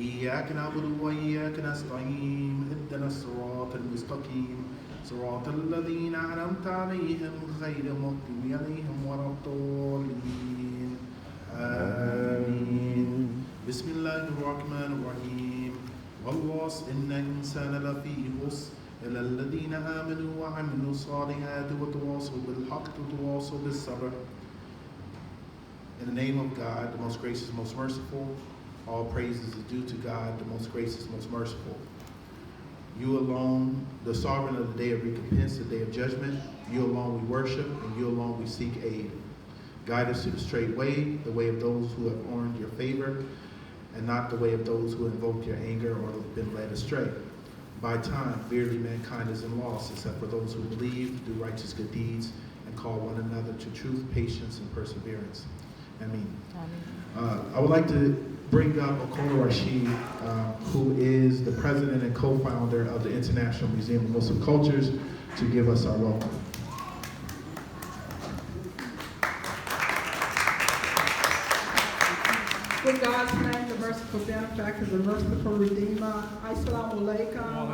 إياك نعبد وإياك نستعين اهدنا الصراط المستقيم صراط الذين أنعمت عليهم غير المغضوب عليهم ولا الضالين آمين. بسم الله الرحمن الرحيم. والعصر إن الإنسان لفي خسر إلا الذين آمنوا وعملوا الصالحات وتواصوا بالحق وتواصوا بالصبر. In the name of God, the most gracious, most merciful, all praises is due to God, the most gracious, most merciful. You alone, the sovereign of the day of recompense, the day of judgment, you alone we worship, and you alone we seek aid. Guide us to the straight way, the way of those who have earned your favor, and not the way of those who invoke your anger or have been led astray. By time, verily mankind is in loss, except for those who believe, do righteous good deeds, and call one another to truth, patience, and perseverance. Amen. I would like to bring up Okola Rashid, who is the president and co-founder of the International Museum of Muslim Cultures, to give us our welcome. In God's name, the merciful benefactor, the merciful redeemer, Assalamu alaikum.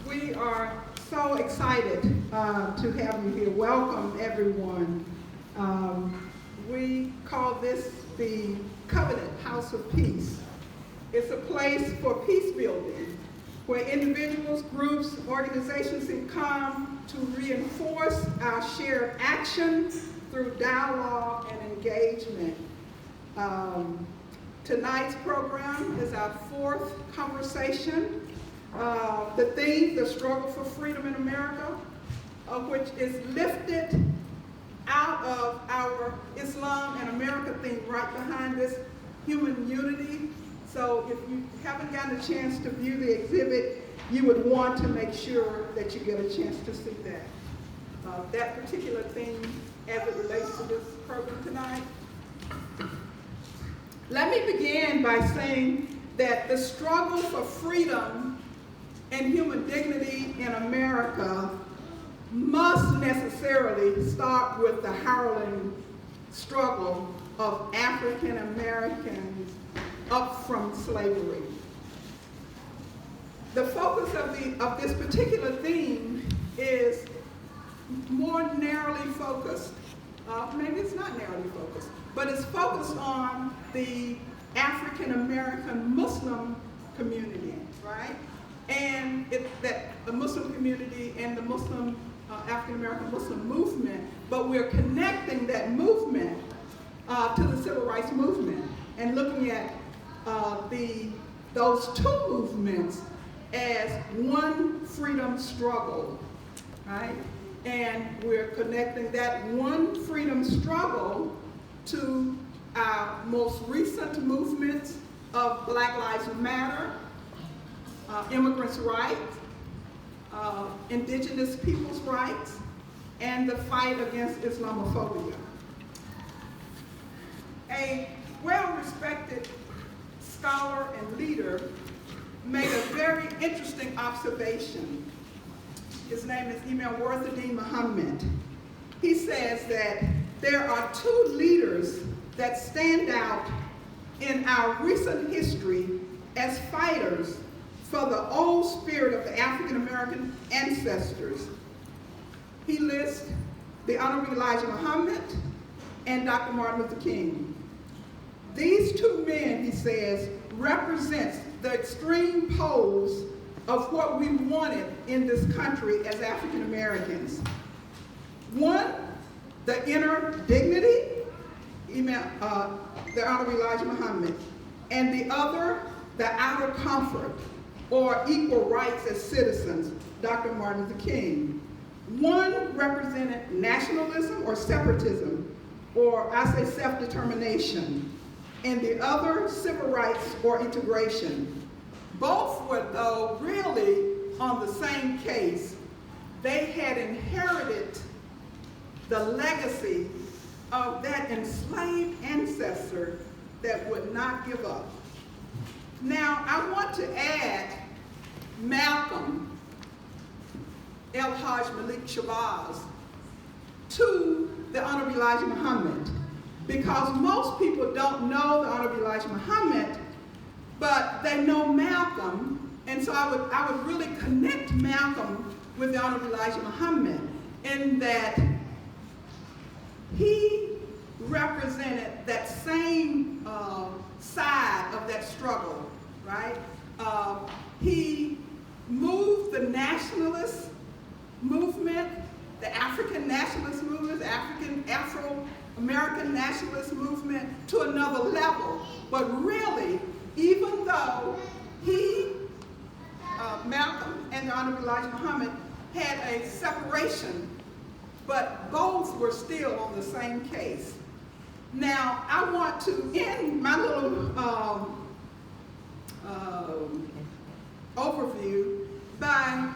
We are so excited to have you here. Welcome, everyone. We call this the Covenant House of Peace. It's a place for peace building, where individuals, groups, organizations can come to reinforce our shared action through dialogue and engagement. Tonight's program is our fourth conversation. The theme, the struggle for freedom in America, which is lifted out of our Islam and America theme right behind this, human unity. So if you haven't gotten a chance to view the exhibit, you would want to make sure that you get a chance to see that. That particular theme as it relates to this program tonight. Let me begin by saying that the struggle for freedom and human dignity in America must necessarily start with the harrowing struggle of African Americans up from slavery. The focus of this particular theme is more narrowly focused. Maybe it's not narrowly focused, but it's focused on the African American Muslim community, right? And that the Muslim community and the Muslim African American Muslim movement, but we're connecting that movement to the civil rights movement and looking at those two movements as one freedom struggle, right? And we're connecting that one freedom struggle to our most recent movements of Black Lives Matter, immigrants' rights, indigenous people's rights, and the fight against Islamophobia. A well-respected scholar and leader made a very interesting observation. His name is Imam Muhammad. He says that there are two leaders that stand out in our recent history as fighters for the old spirit of the African American ancestors. He lists the Honorable Elijah Muhammad and Dr. Martin Luther King. These two men, he says, represent the extreme poles of what we wanted in this country as African Americans. One, the inner dignity, the Honorable Elijah Muhammad, and the other, the outer comfort, or equal rights as citizens, Dr. Martin Luther King. One represented nationalism or separatism, or I say self-determination, and the other civil rights or integration. Both were, though, really on the same case. They had inherited the legacy of that enslaved ancestor that would not give up. Now, I want to add Malcolm, El-Hajj Malik Shabazz, to the Honorable Elijah Muhammad. because most people don't know the Honorable Elijah Muhammad, but they know Malcolm, and so I would really connect Malcolm with the Honorable Elijah Muhammad in that he represented that same side of that struggle, right? He moved the nationalist movement, the African nationalist movement, the Afro-American nationalist movement to another level. But really, even though he, Malcolm and the Honorable Elijah Muhammad had a separation, but both were still on the same case. Now, I want to end my little overview by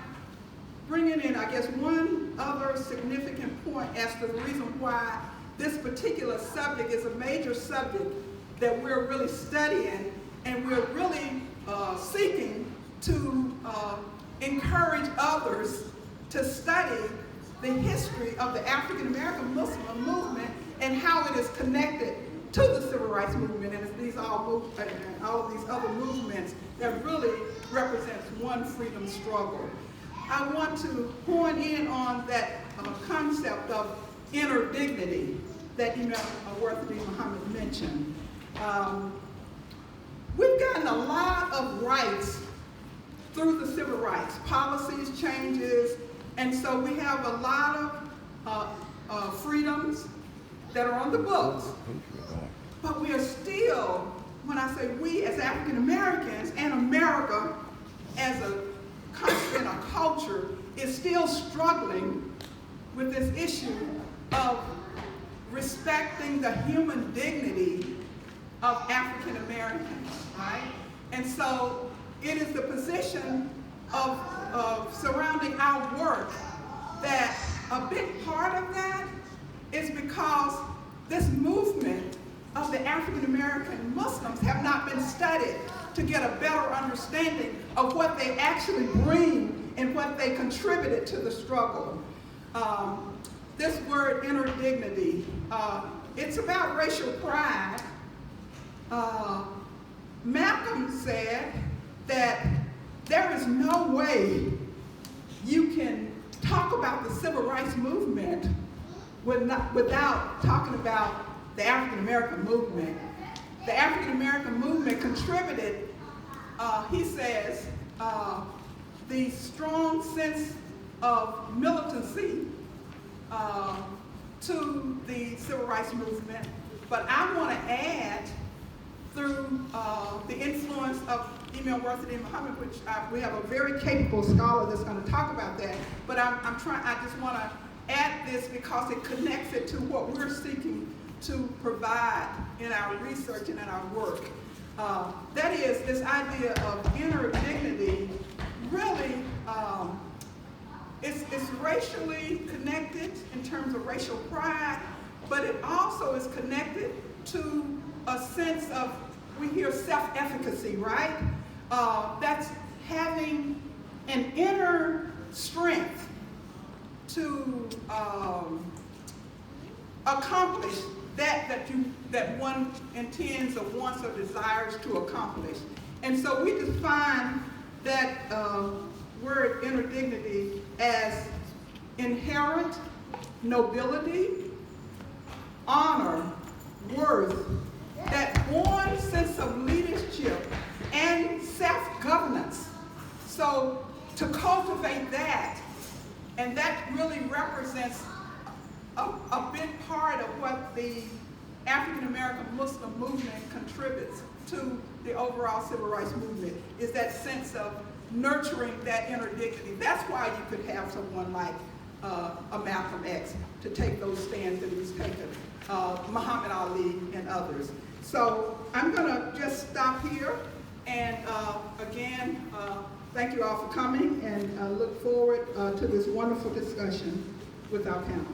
bringing in, I guess, one other significant point as to the reason why this particular subject is a major subject that we're really studying, and we're really seeking to encourage others to study the history of the African American Muslim movement and how it is connected to the civil rights movement, and all of these other movements that really represents one freedom struggle. I want to hone in on that concept of inner dignity that Imam Muhammad mentioned. We've gotten a lot of rights through the civil rights, policies, changes, and so we have a lot of freedoms that are on the books. But we are still, when I say we as African Americans and America as a country and a culture, is still struggling with this issue of respecting the human dignity of African Americans, right? And so it is the position of surrounding our work that a big part of that is because this movement of the African American Muslims have not been studied to get a better understanding of what they actually bring and what they contributed to the struggle. This word inner dignity, it's about racial pride. Malcolm said that there is no way you can talk about the civil rights movement without talking about the African American movement. The African American movement contributed, he says, the strong sense of militancy to the civil rights movement. But I want to add, through the influence of Imam Muhammad, which we have a very capable scholar that's going to talk about that. But I just want to add this because it connects it to what we're seeking to provide in our research and in our work. That is, this idea of inner dignity really it's racially connected in terms of racial pride, but it also is connected to a sense of, we hear self-efficacy, right? That's having an inner strength to accomplish that one intends or wants or desires to accomplish. And so we define that word inner dignity as inherent nobility, honor, worth, that born sense of leadership and self-governance. So to cultivate that, and that really represents a big part of what the African American Muslim movement contributes to the overall civil rights movement, is that sense of nurturing that inner dignity. That's why you could have someone like a Malcolm X to take those stands that he's taken, Muhammad Ali and others. So I'm going to just stop here, and again, thank you all for coming, and look forward to this wonderful discussion with our panel.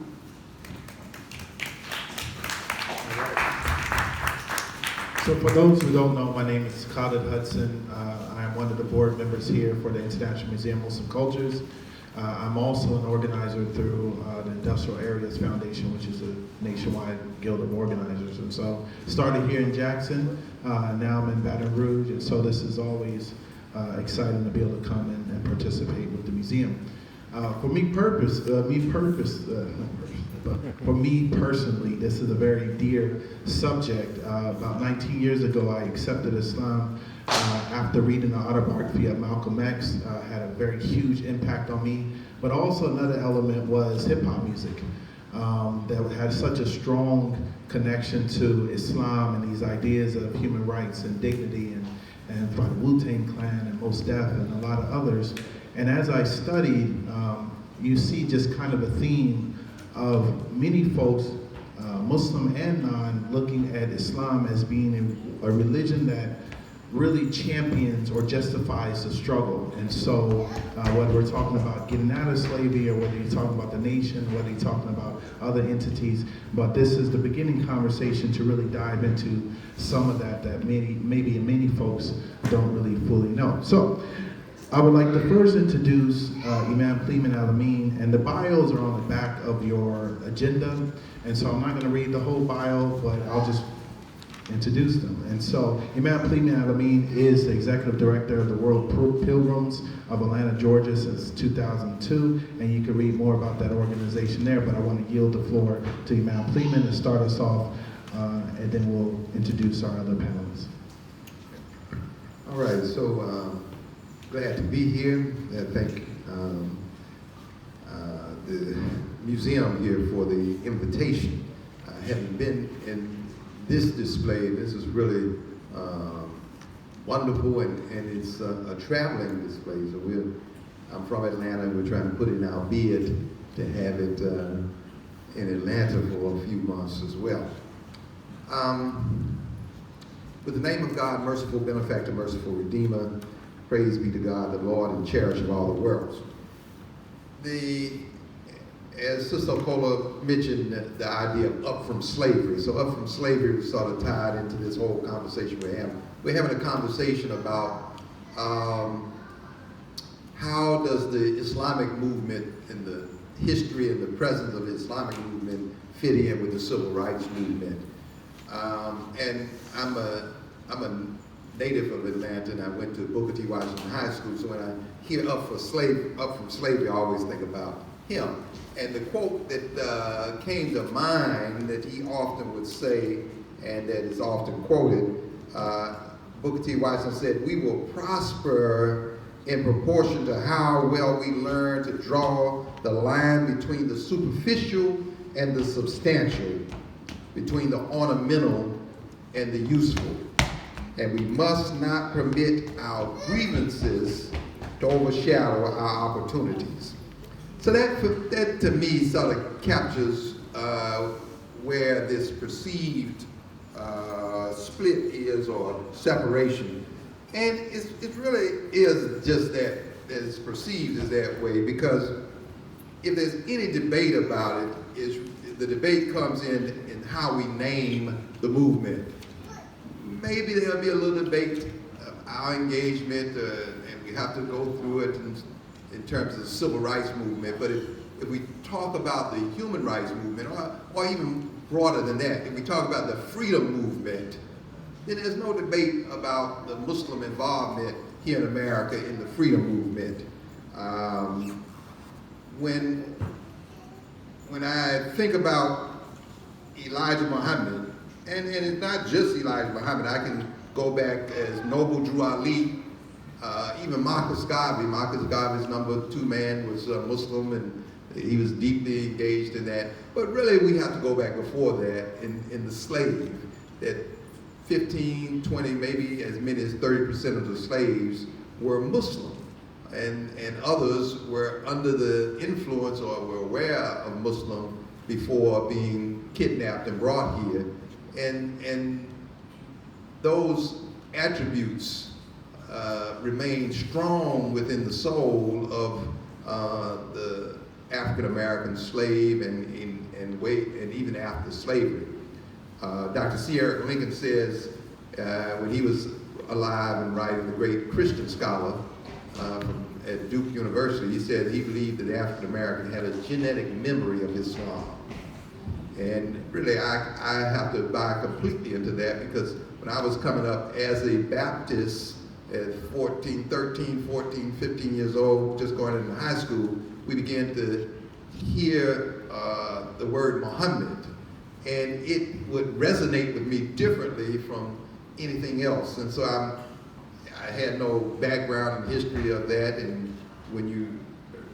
So for those who don't know, my name is Khalid Hudson. I am one of the board members here for the International Museum of Muslim Cultures. I'm also an organizer through the Industrial Areas Foundation, which is a nationwide guild of organizers. And so started here in Jackson, now I'm in Baton Rouge, and so this is always exciting to be able to come and participate with the museum. For me personally, this is a very dear subject. About 19 years ago, I accepted Islam after reading the autobiography of Malcolm X. Had a very huge impact on me. But also another element was hip hop music that had such a strong connection to Islam and these ideas of human rights and dignity, and by the Wu-Tang Clan and Mos Def and a lot of others. And as I studied, you see just kind of a theme of many folks, Muslim and non, looking at Islam as being a religion that really champions or justifies the struggle. And so whether we're talking about getting out of slavery, or whether you're talking about the nation, whether you're talking about other entities, but this is the beginning conversation to really dive into some of that maybe many folks don't really fully know. So I would like to first introduce Imam Plemon El-Amin, and the bios are on the back of your agenda, and so I'm not going to read the whole bio, but I'll just introduce them. And so Imam Plemon El-Amin is the executive director of the World Pilgrims of Atlanta, Georgia since 2002, and you can read more about that organization there, but I want to yield the floor to Imam Plemon to start us off, and then we'll introduce our other panelists. All right, so glad to be here. I thank the museum here for the invitation. Having been in this display, this is really wonderful, and it's a traveling display. So I'm from Atlanta, and we're trying to put in our bid to have it in Atlanta for a few months as well. With the name of God, merciful benefactor, merciful redeemer, praise be to God, the Lord and cherisher of all the worlds. As Sister Okola mentioned, the idea of up from slavery. So up from slavery was sort of tied into this whole conversation we're having. We're having a conversation about how does the Islamic movement and the history and the presence of the Islamic movement fit in with the civil rights movement. And I'm a native of Atlanta, and I went to Booker T. Washington High School, so when I hear up from slavery, I always think about him. And the quote that came to mind that he often would say, and that is often quoted, Booker T. Washington said, "We will prosper in proportion to how well we learn to draw the line between the superficial and the substantial, between the ornamental and the useful. And we must not permit our grievances to overshadow our opportunities." So that to me sort of captures where this perceived split is, or separation. And it really is just that, it's perceived as that way, because if there's any debate about it, the debate comes in how we name the movement. Maybe there'll be a little debate of our engagement, and we have to go through it in terms of the civil rights movement. But if we talk about the human rights movement, or even broader than that, if we talk about the freedom movement, then there's no debate about the Muslim involvement here in America in the freedom movement. When I think about Elijah Muhammad, and it's not just Elijah Muhammad, I can go back as Noble Drew Ali, even Marcus Garvey. Marcus Garvey's number 2 man was Muslim, and he was deeply engaged in that. But really we have to go back before that in the slave, that 15, 20, maybe as many as 30% of the slaves were Muslim, and others were under the influence or were aware of Muslim before being kidnapped and brought here. And those attributes remain strong within the soul of the African American slave, and even after slavery. Dr. C. Eric Lincoln says, when he was alive and writing, the great Christian scholar from at Duke University. He said he believed that African American had a genetic memory of Islam. And really, I have to buy completely into that, because when I was coming up as a Baptist at 13, 14, 15 years old, just going into high school, we began to hear the word Muhammad, and it would resonate with me differently from anything else. And so I had no background in history of that, and when you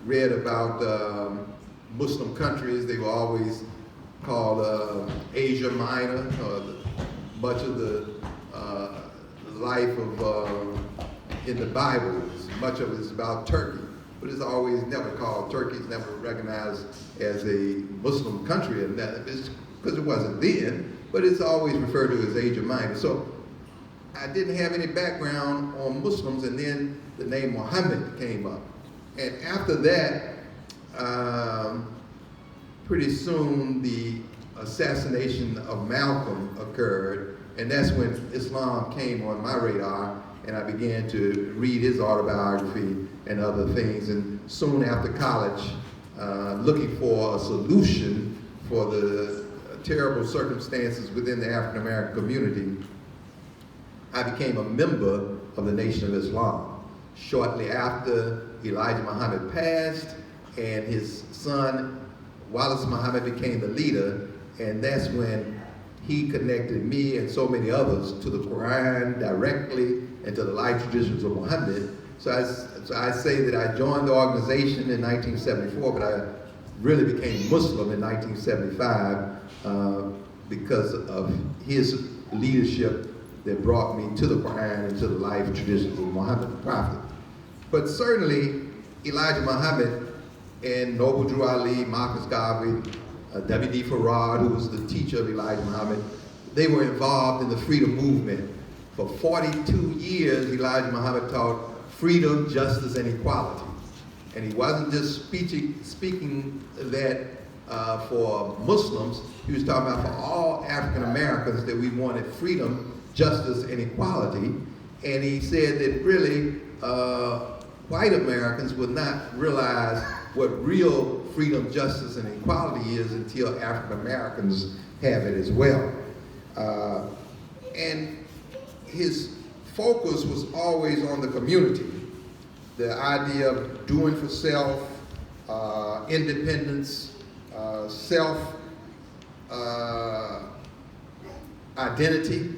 read about Muslim countries, they were always called Asia Minor. Much of the life of in the Bible, much of it is about Turkey, but it's always never called Turkey. It's never recognized as a Muslim country, and that is because it wasn't then, but it's always referred to as Asia Minor. So I didn't have any background on Muslims, and then the name Muhammad came up. And after that, pretty soon the assassination of Malcolm occurred, and that's when Islam came on my radar, and I began to read his autobiography and other things. And soon after college, looking for a solution for the terrible circumstances within the African American community, I became a member of the Nation of Islam. Shortly after Elijah Muhammad passed, and his son Wallace Muhammad became the leader, and that's when he connected me and so many others to the Quran directly and to the life traditions of Muhammad. So I say that I joined the organization in 1974, but I really became Muslim in 1975 because of his leadership that brought me to the Quran and to the life traditions of Muhammad the Prophet. But certainly Elijah Muhammad and Noble Drew Ali, Marcus Garvey, W.D. Farad, who was the teacher of Elijah Muhammad, they were involved in the freedom movement. For 42 years, Elijah Muhammad taught freedom, justice, and equality. And he wasn't just speaking that for Muslims, he was talking about for all African Americans, that we wanted freedom, justice, and equality. And he said that really white Americans would not realize what real freedom, justice, and equality is until African Americans have it as well. And his focus was always on the community. The idea of doing for self, independence, self identity.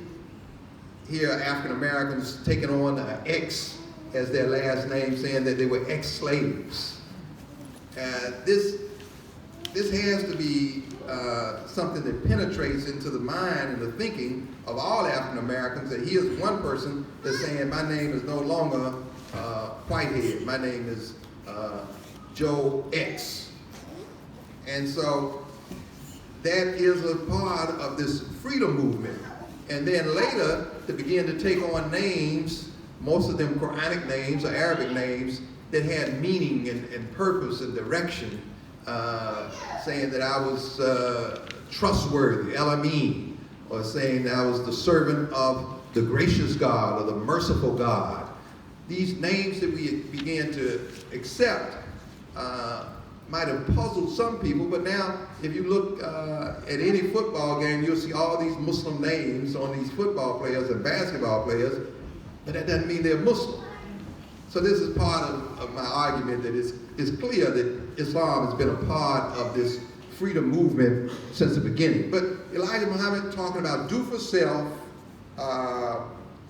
Here, African Americans taking on X as their last name, saying that they were ex-slaves. This has to be something that penetrates into the mind and the thinking of all African Americans, that here's one person that's saying, my name is no longer Whitehead, my name is Joe X. And so that is a part of this freedom movement. And then later, to begin to take on names, most of them Quranic names or Arabic names, that had meaning and purpose and direction, saying that I was trustworthy, El-Amin, or saying that I was the servant of the gracious God or the merciful God. These names that we began to accept might have puzzled some people, but now if you look at any football game, you'll see all these Muslim names on these football players and basketball players, but that doesn't mean they're Muslim. So this is part of my argument, that it's clear that Islam has been a part of this freedom movement since the beginning. But Elijah Muhammad talking about do for self,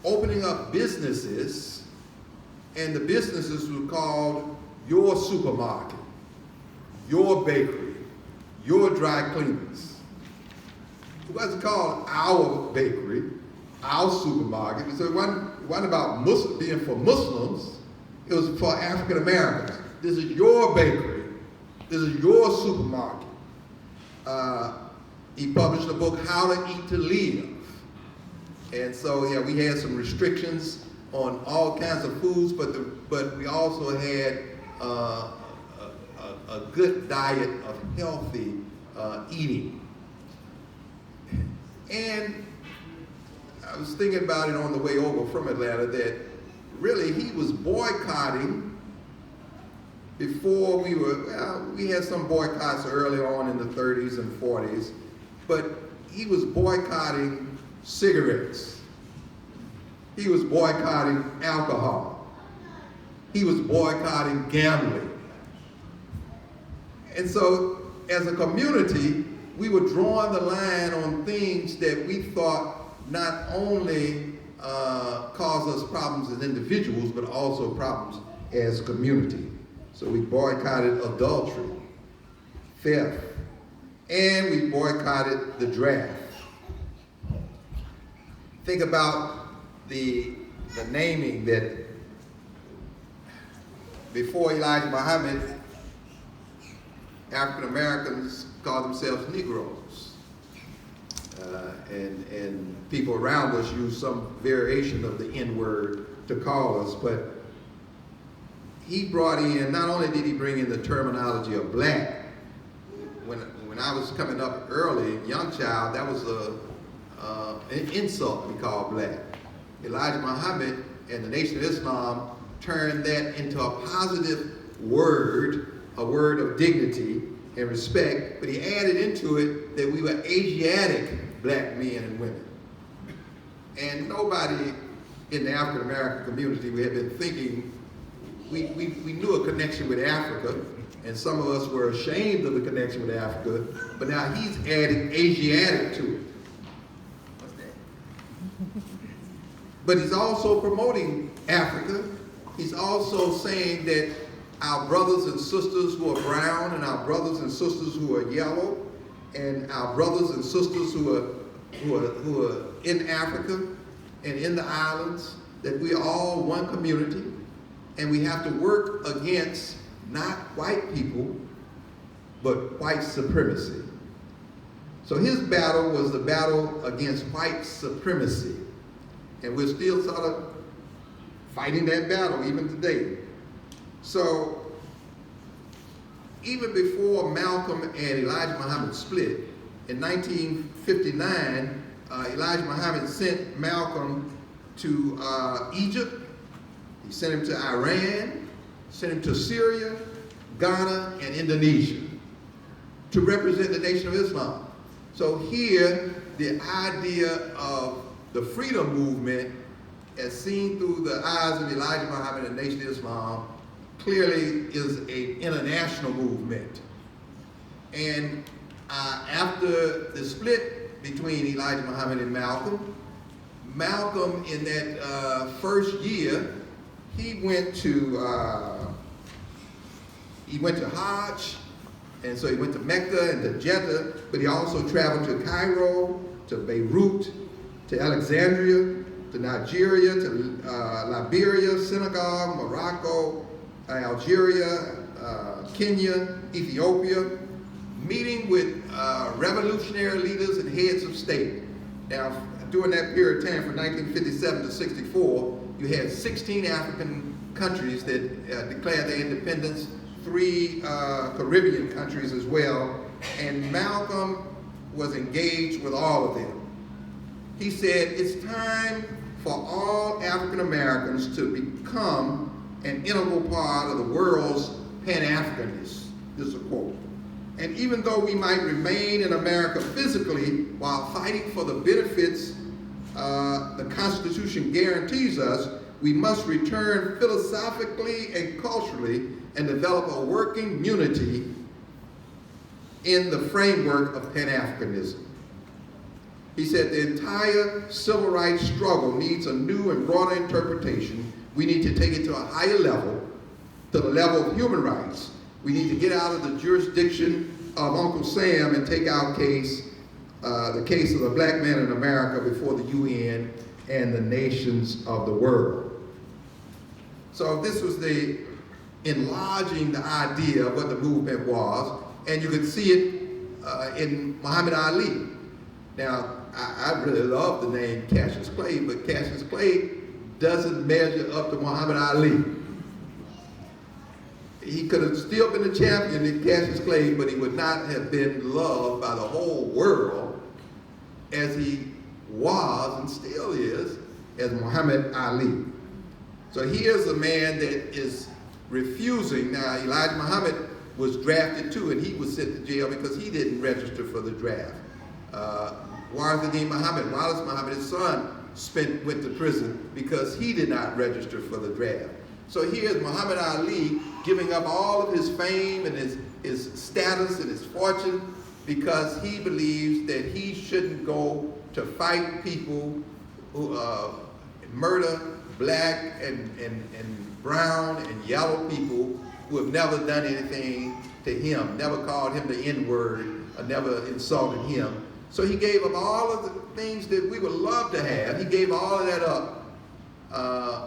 opening up businesses, and the businesses were called your supermarket, your bakery, your dry cleaners. It wasn't called our bakery, our supermarket. So it wasn't about being for Muslims. It was for African Americans. This is your bakery. This is your supermarket. He published a book, How to Eat to Live. And so, yeah, we had some restrictions on all kinds of foods, but we also had a good diet of healthy eating. And I was thinking about it on the way over from Atlanta, that really he was boycotting before we had some boycotts early on in the 30s and 40s, but he was boycotting cigarettes. He was boycotting alcohol. He was boycotting gambling. And so, as a community, we were drawing the line on things that we thought not only cause us problems as individuals, but also problems as a community. So we boycotted adultery, theft, and we boycotted the draft. Think about the naming that before Elijah Muhammad, African Americans called themselves Negroes. And people around us use some variation of the N-word to call us, but he brought in, not only did he bring in the terminology of black, when I was coming up early, young child, that was an insult to be called black. Elijah Muhammad and the Nation of Islam turned that into a positive word, a word of dignity and respect, but he added into it that we were Asiatic black men and women. And nobody in the African American community, we had been thinking, we knew a connection with Africa, and some of us were ashamed of the connection with Africa, but now he's adding Asiatic to it. What's that? But he's also promoting Africa. He's also saying that our brothers and sisters who are brown, and our brothers and sisters who are yellow, and our brothers and sisters who are in Africa and in the islands, that we are all one community, and we have to work against not white people, but white supremacy. So his battle was the battle against white supremacy, and we're still sort of fighting that battle even today. So even before Malcolm and Elijah Muhammad split, in 1959, Elijah Muhammad sent Malcolm to Egypt. He sent him to Iran, sent him to Syria, Ghana, and Indonesia to represent the Nation of Islam. So here, the idea of the freedom movement, as seen through the eyes of Elijah Muhammad and the Nation of Islam, clearly is an international movement. And after the split between Elijah Muhammad and Malcolm, Malcolm in that first year, he went to Hajj, and so he went to Mecca and to Jeddah, but he also traveled to Cairo, to Beirut, to Alexandria, to Nigeria, to Liberia, Senegal, Morocco, Algeria, Kenya, Ethiopia, meeting with revolutionary leaders and heads of state. Now, during that period of time, from 1957 to 64, you had 16 African countries that declared their independence, 3 Caribbean countries as well, and Malcolm was engaged with all of them. He said, it's time for all African Americans to become an integral part of the world's Pan-Africanists. This is a quote. And even though we might remain in America physically while fighting for the benefits the Constitution guarantees us, we must return philosophically and culturally and develop a working unity in the framework of Pan-Africanism. He said the entire civil rights struggle needs a new and broader interpretation. We need to take it to a higher level, to the level of human rights. We need to get out of the jurisdiction of Uncle Sam and take our case, the case of the black man in America before the UN and the nations of the world. So this was the enlarging the idea of what the movement was, and you could see it in Muhammad Ali. Now, I really love the name Cassius Clay, but Cassius Clay doesn't measure up to Muhammad Ali. He could have still been a champion in Cassius Clay, but he would not have been loved by the whole world as he was and still is as Muhammad Ali. So here's a man that is refusing. Now, Elijah Muhammad was drafted too, and he was sent to jail because he didn't register for the draft. Warithuddin Muhammad, Wallace Muhammad, his son, went to prison because he did not register for the draft. So here's Muhammad Ali giving up all of his fame and his status and his fortune because he believes that he shouldn't go to fight people who murder black and brown and yellow people who have never done anything to him, never called him the N-word, or never insulted him. So he gave up all of the things that we would love to have. He gave all of that up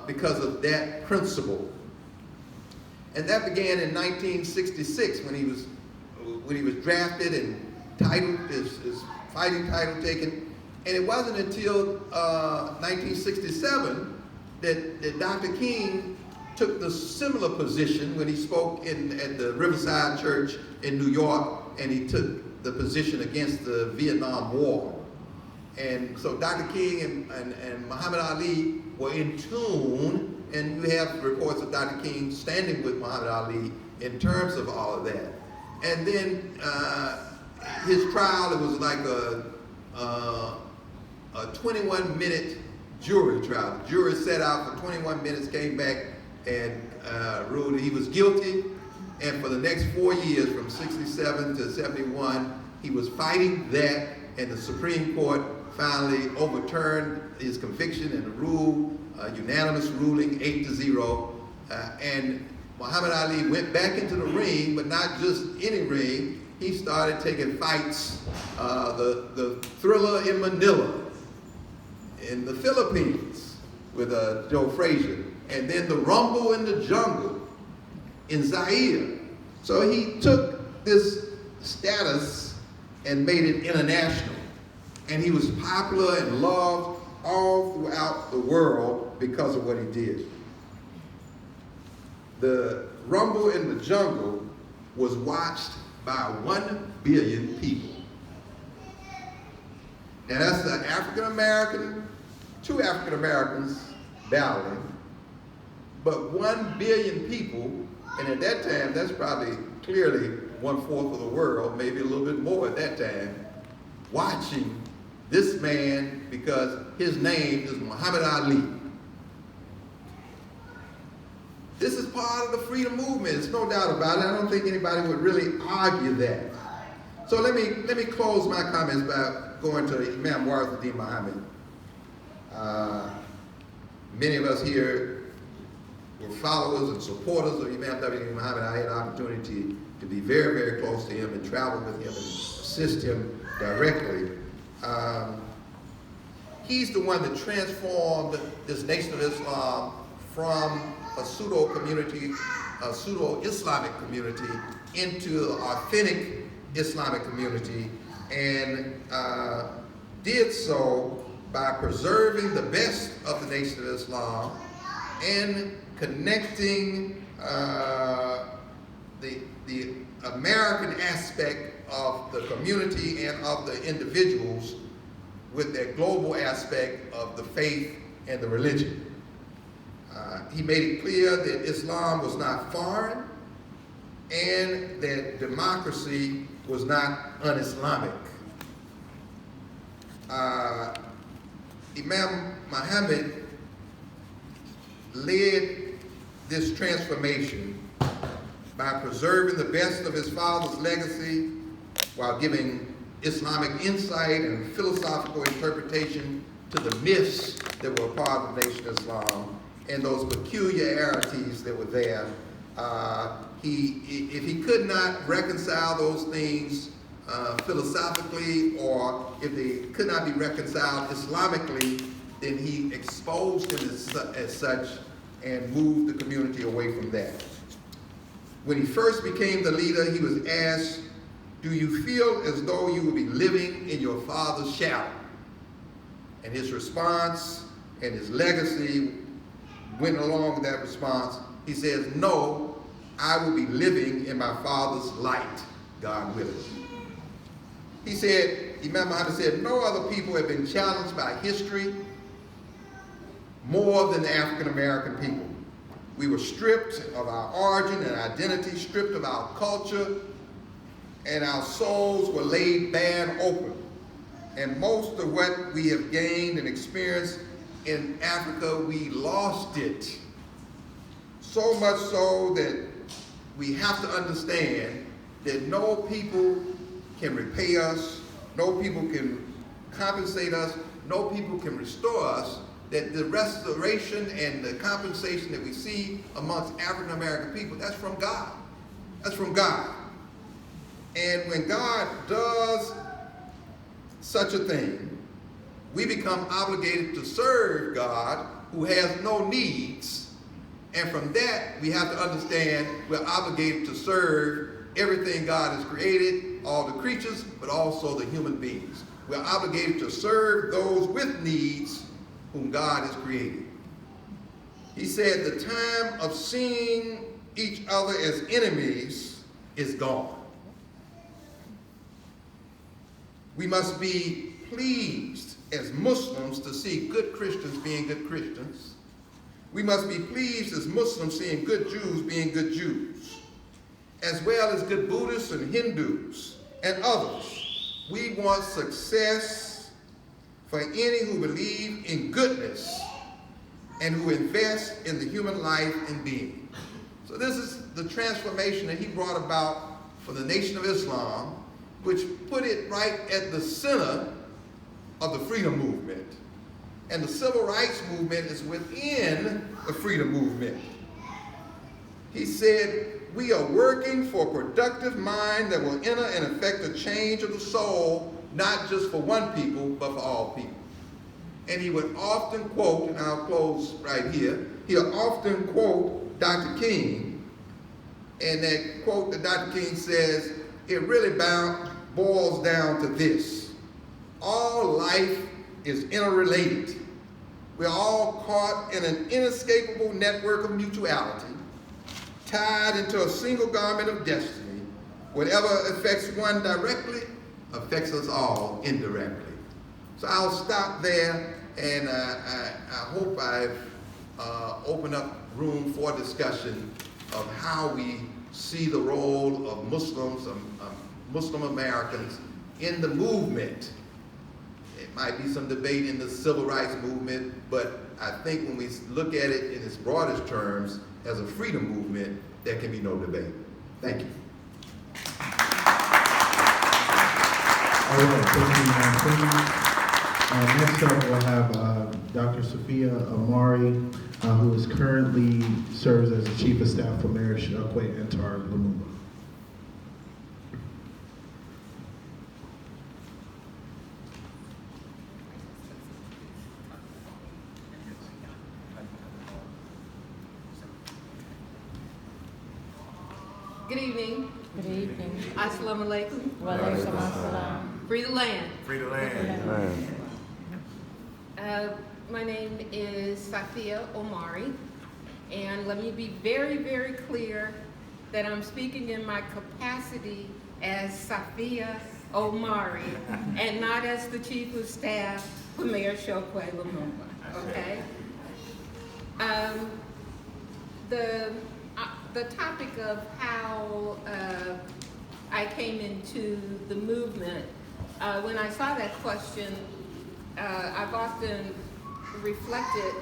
because of that principle. And that began in 1966 when he was drafted and his fighting title taken. And it wasn't until 1967 that Dr. King took the similar position when he spoke at the Riverside Church in New York, and he took the position against the Vietnam War. And so Dr. King and Muhammad Ali were in tune, and you have reports of Dr. King standing with Muhammad Ali in terms of all of that. And then his trial, it was like a 21-minute jury trial. The jury sat out for 21 minutes, came back and ruled that he was guilty. And for the next 4 years, from 67 to 71, he was fighting that, and the Supreme Court finally overturned his conviction and ruled, unanimous ruling, 8-0. And Muhammad Ali went back into the ring, but not just any ring. He started taking fights, the Thriller in Manila, in the Philippines with Joe Frazier, and then the Rumble in the Jungle in Zaire. So he took this status and made it international. And he was popular and loved all throughout the world because of what he did. The Rumble in the Jungle was watched by 1 billion people. Now that's the African American, 2 African Americans battling, but 1 billion people, and at that time, that's probably clearly 1/4 of the world, maybe a little bit more at that time, watching this man because his name is Muhammad Ali. This is part of the freedom movement. There's no doubt about it. I don't think anybody would really argue that. So let me close my comments by going to Imam Warithuddin Muhammad. Many of us here were followers and supporters of Imam W. Muhammad. I had the opportunity to be very, very close to him and travel with him and assist him directly. He's the one that transformed this Nation of Islam from a pseudo-community, a pseudo-Islamic community, into an authentic Islamic community, and did so by preserving the best of the Nation of Islam and connecting the American aspect of the community and of the individuals with that global aspect of the faith and the religion. He made it clear that Islam was not foreign and that democracy was not un-Islamic. Imam Muhammad led this transformation by preserving the best of his father's legacy while giving Islamic insight and philosophical interpretation to the myths that were a part of the Nation of Islam and those peculiarities that were there. If he could not reconcile those things philosophically, or if they could not be reconciled Islamically, then he exposed them as such and moved the community away from that. When he first became the leader, he was asked, "Do you feel as though you would be living in your father's shadow?" And his response and his legacy went along with that response. He says, "No, I will be living in my father's light, God willing." He said, Imam Muhammad said, "No other people have been challenged by history more than the African American people. We were stripped of our origin and identity, stripped of our culture, and our souls were laid bare open. And most of what we have gained and experienced in Africa, we lost it. So much so that we have to understand that no people can repay us, no people can compensate us, no people can restore us, that the restoration and the compensation that we see amongst African American people, that's from God. That's from God. And when God does such a thing, we become obligated to serve God who has no needs. And from that, we have to understand we're obligated to serve everything God has created, all the creatures, but also the human beings. We're obligated to serve those with needs whom God has created. He said the time of seeing each other as enemies is gone. We must be pleased as Muslims to see good Christians being good Christians. We must be pleased as Muslims seeing good Jews being good Jews, as well as good Buddhists and Hindus and others. We want success for any who believe in goodness and who invest in the human life and being. So this is the transformation that he brought about for the Nation of Islam, which put it right at the center of the freedom movement. And the civil rights movement is within the freedom movement. He said, we are working for a productive mind that will enter and affect a change of the soul, not just for one people, but for all people. And he would often quote, and I'll close right here, he'll often quote Dr. King, and that quote that Dr. King says, it really boils down to this: all life is interrelated. We're all caught in an inescapable network of mutuality, tied into a single garment of destiny. Whatever affects one directly affects us all indirectly. So I'll stop there, and I hope I've opened up room for discussion of how we see the role of Muslims, Muslim Americans in the movement. It might be some debate in the civil rights movement, but I think when we look at it in its broadest terms as a freedom movement, there can be no debate. Thank you. All right, thank you. Next up, we'll have Dr. Safiya Omari, who is currently serves as the Chief of Staff for Mayor Chokwe Antar Lumumba. Good evening. Good evening. Assalamu alaikum. Wa alaikum assalam. Free the land. Free the land. My name is Safiya Omari, and let me be very, very clear that I'm speaking in my capacity as Safiya Omari and not as the Chief of Staff for Mayor Chokwe Lumumba, okay? The topic of how I came into the movement, when I saw that question, I've often reflected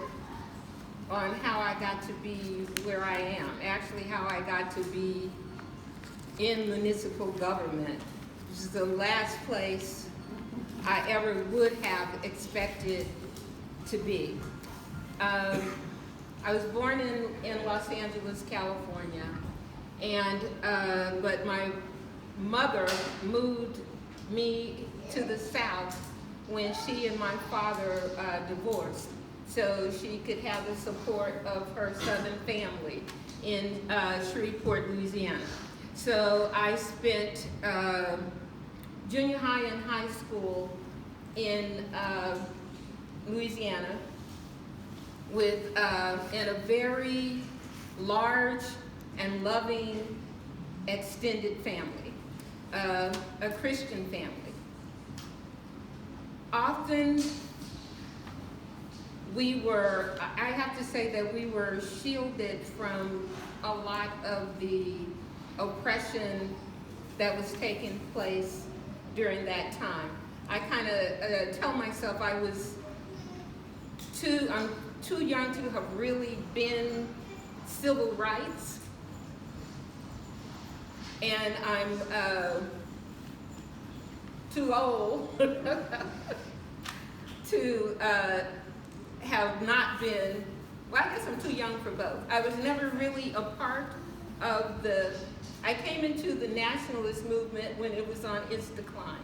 on how I got to be where I am, actually how I got to be in municipal government, which is the last place I ever would have expected to be. I was born in Los Angeles, California, and but my mother moved me to the South when she and my father divorced, so she could have the support of her Southern family in Shreveport, Louisiana. So I spent junior high and high school in Louisiana with in a very large and loving extended family, a Christian family. Often we were, I have to say that we were shielded from a lot of the oppression that was taking place during that time. I kind of tell myself I'm too young to have really been civil rights, and I'm too old to have not been, well, I guess I'm too young for both. I was never really a part of I came into the nationalist movement when it was on its decline.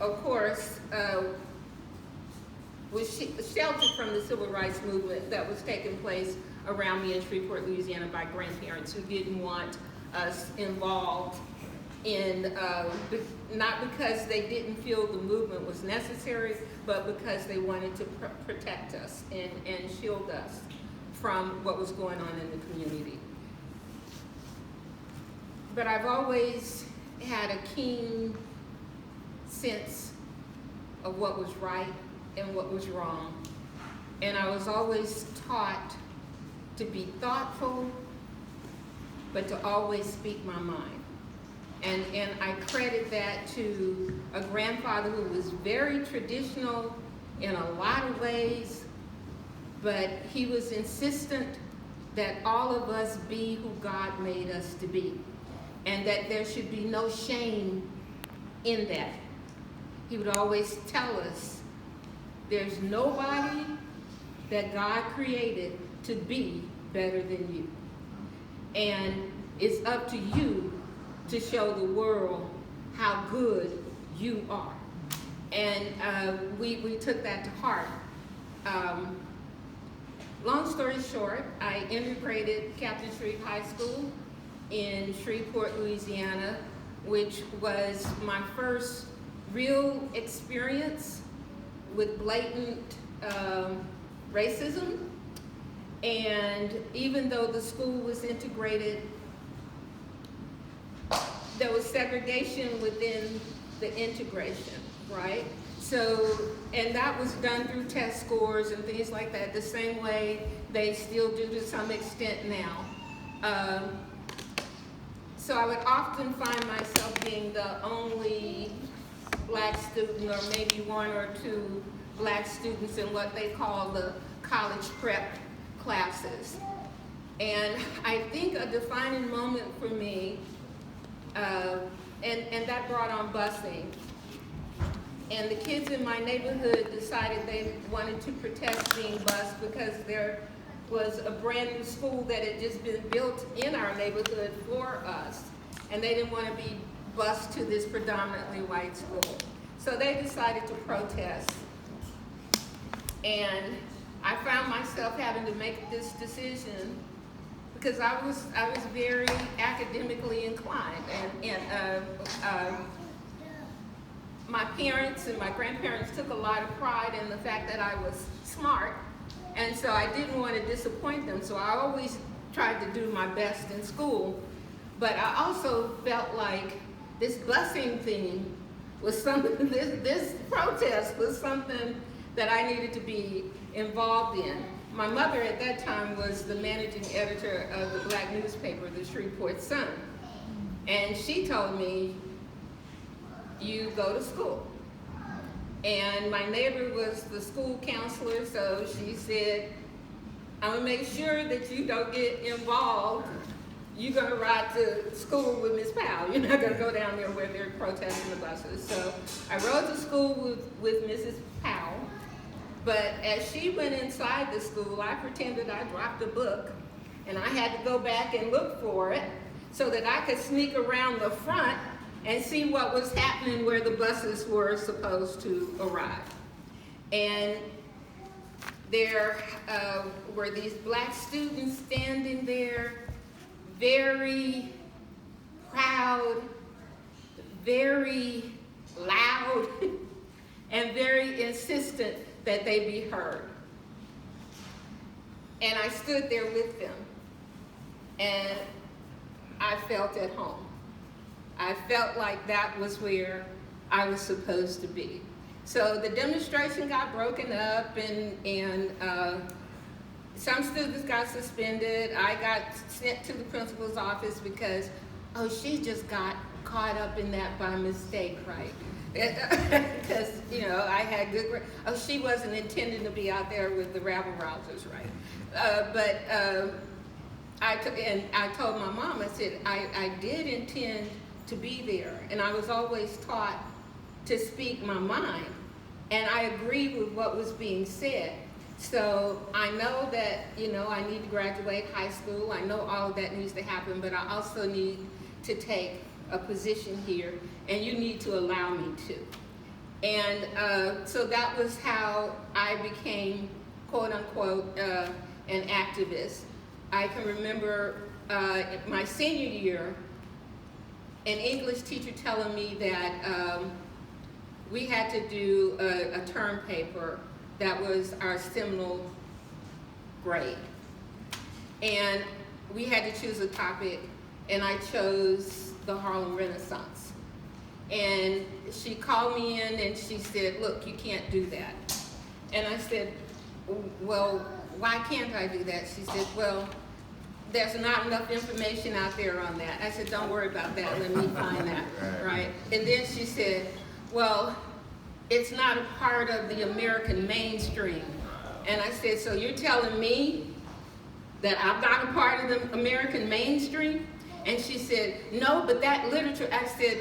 Of course, was sheltered from the civil rights movement that was taking place around me in Shreveport, Louisiana by grandparents who didn't want us involved in, not because they didn't feel the movement was necessary, but because they wanted to protect us and shield us from what was going on in the community. But I've always had a keen sense of what was right and what was wrong. And I was always taught to be thoughtful, but to always speak my mind. And I credit that to a grandfather who was very traditional in a lot of ways, but he was insistent that all of us be who God made us to be, and that there should be no shame in that. He would always tell us, there's nobody that God created to be better than you. And it's up to you to show the world how good you are. And we took that to heart. Long story short, I integrated Captain Shreve High School in Shreveport, Louisiana, which was my first real experience with blatant racism. And even though the school was integrated, there was segregation within the integration, right? So, and that was done through test scores and things like that, the same way they still do to some extent now. So I would often find myself being the only black student, or maybe one or two black students in what they call the college prep classes. And I think a defining moment for me, and that brought on busing. And the kids in my neighborhood decided they wanted to protest being bused because there was a brand new school that had just been built in our neighborhood for us. And they didn't want to be bused to this predominantly white school. So they decided to protest. And I found myself having to make this decision because I was very academically inclined, and my parents and my grandparents took a lot of pride in the fact that I was smart, and so I didn't want to disappoint them, so I always tried to do my best in school. But I also felt like this busing thing was something, this protest was something that I needed to be involved in. My mother at that time was the managing editor of the black newspaper, the Shreveport Sun. And she told me, you go to school. And my neighbor was the school counselor, so she said, I'm gonna make sure that you don't get involved. You're gonna ride to school with Miss Powell. You're not gonna go down there where they're protesting the buses. So I rode to school with Mrs. Powell. But as she went inside the school, I pretended I dropped a book, and I had to go back and look for it so that I could sneak around the front and see what was happening where the buses were supposed to arrive. And there were these black students standing there, very proud, very loud, and very insistent that they be heard. And I stood there with them, and I felt at home. I felt like that was where I was supposed to be. So the demonstration got broken up, and some students got suspended. I got sent to the principal's office because, oh, she just got caught up in that by mistake, right? Because, you know, I had good, oh, she wasn't intending to be out there with the rabble-rousers, right? I told my mom, I said, I did intend to be there, and I was always taught to speak my mind, and I agreed with what was being said. So I know that, you know, I need to graduate high school. I know all of that needs to happen, but I also need to take a position here, and you need to allow me to. And so that was how I became, quote unquote, an activist. I can remember my senior year, an English teacher telling me that we had to do a term paper that was our seminal grade. And we had to choose a topic, and I chose the Harlem Renaissance. And she called me in and she said, look, you can't do that. And I said, well, why can't I do that? She said, well, there's not enough information out there on that. I said, don't worry about that, let me find that, right? And then she said, well, it's not a part of the American mainstream. And I said, so you're telling me that I'm not a part of the American mainstream? And she said, no, but that literature, I said,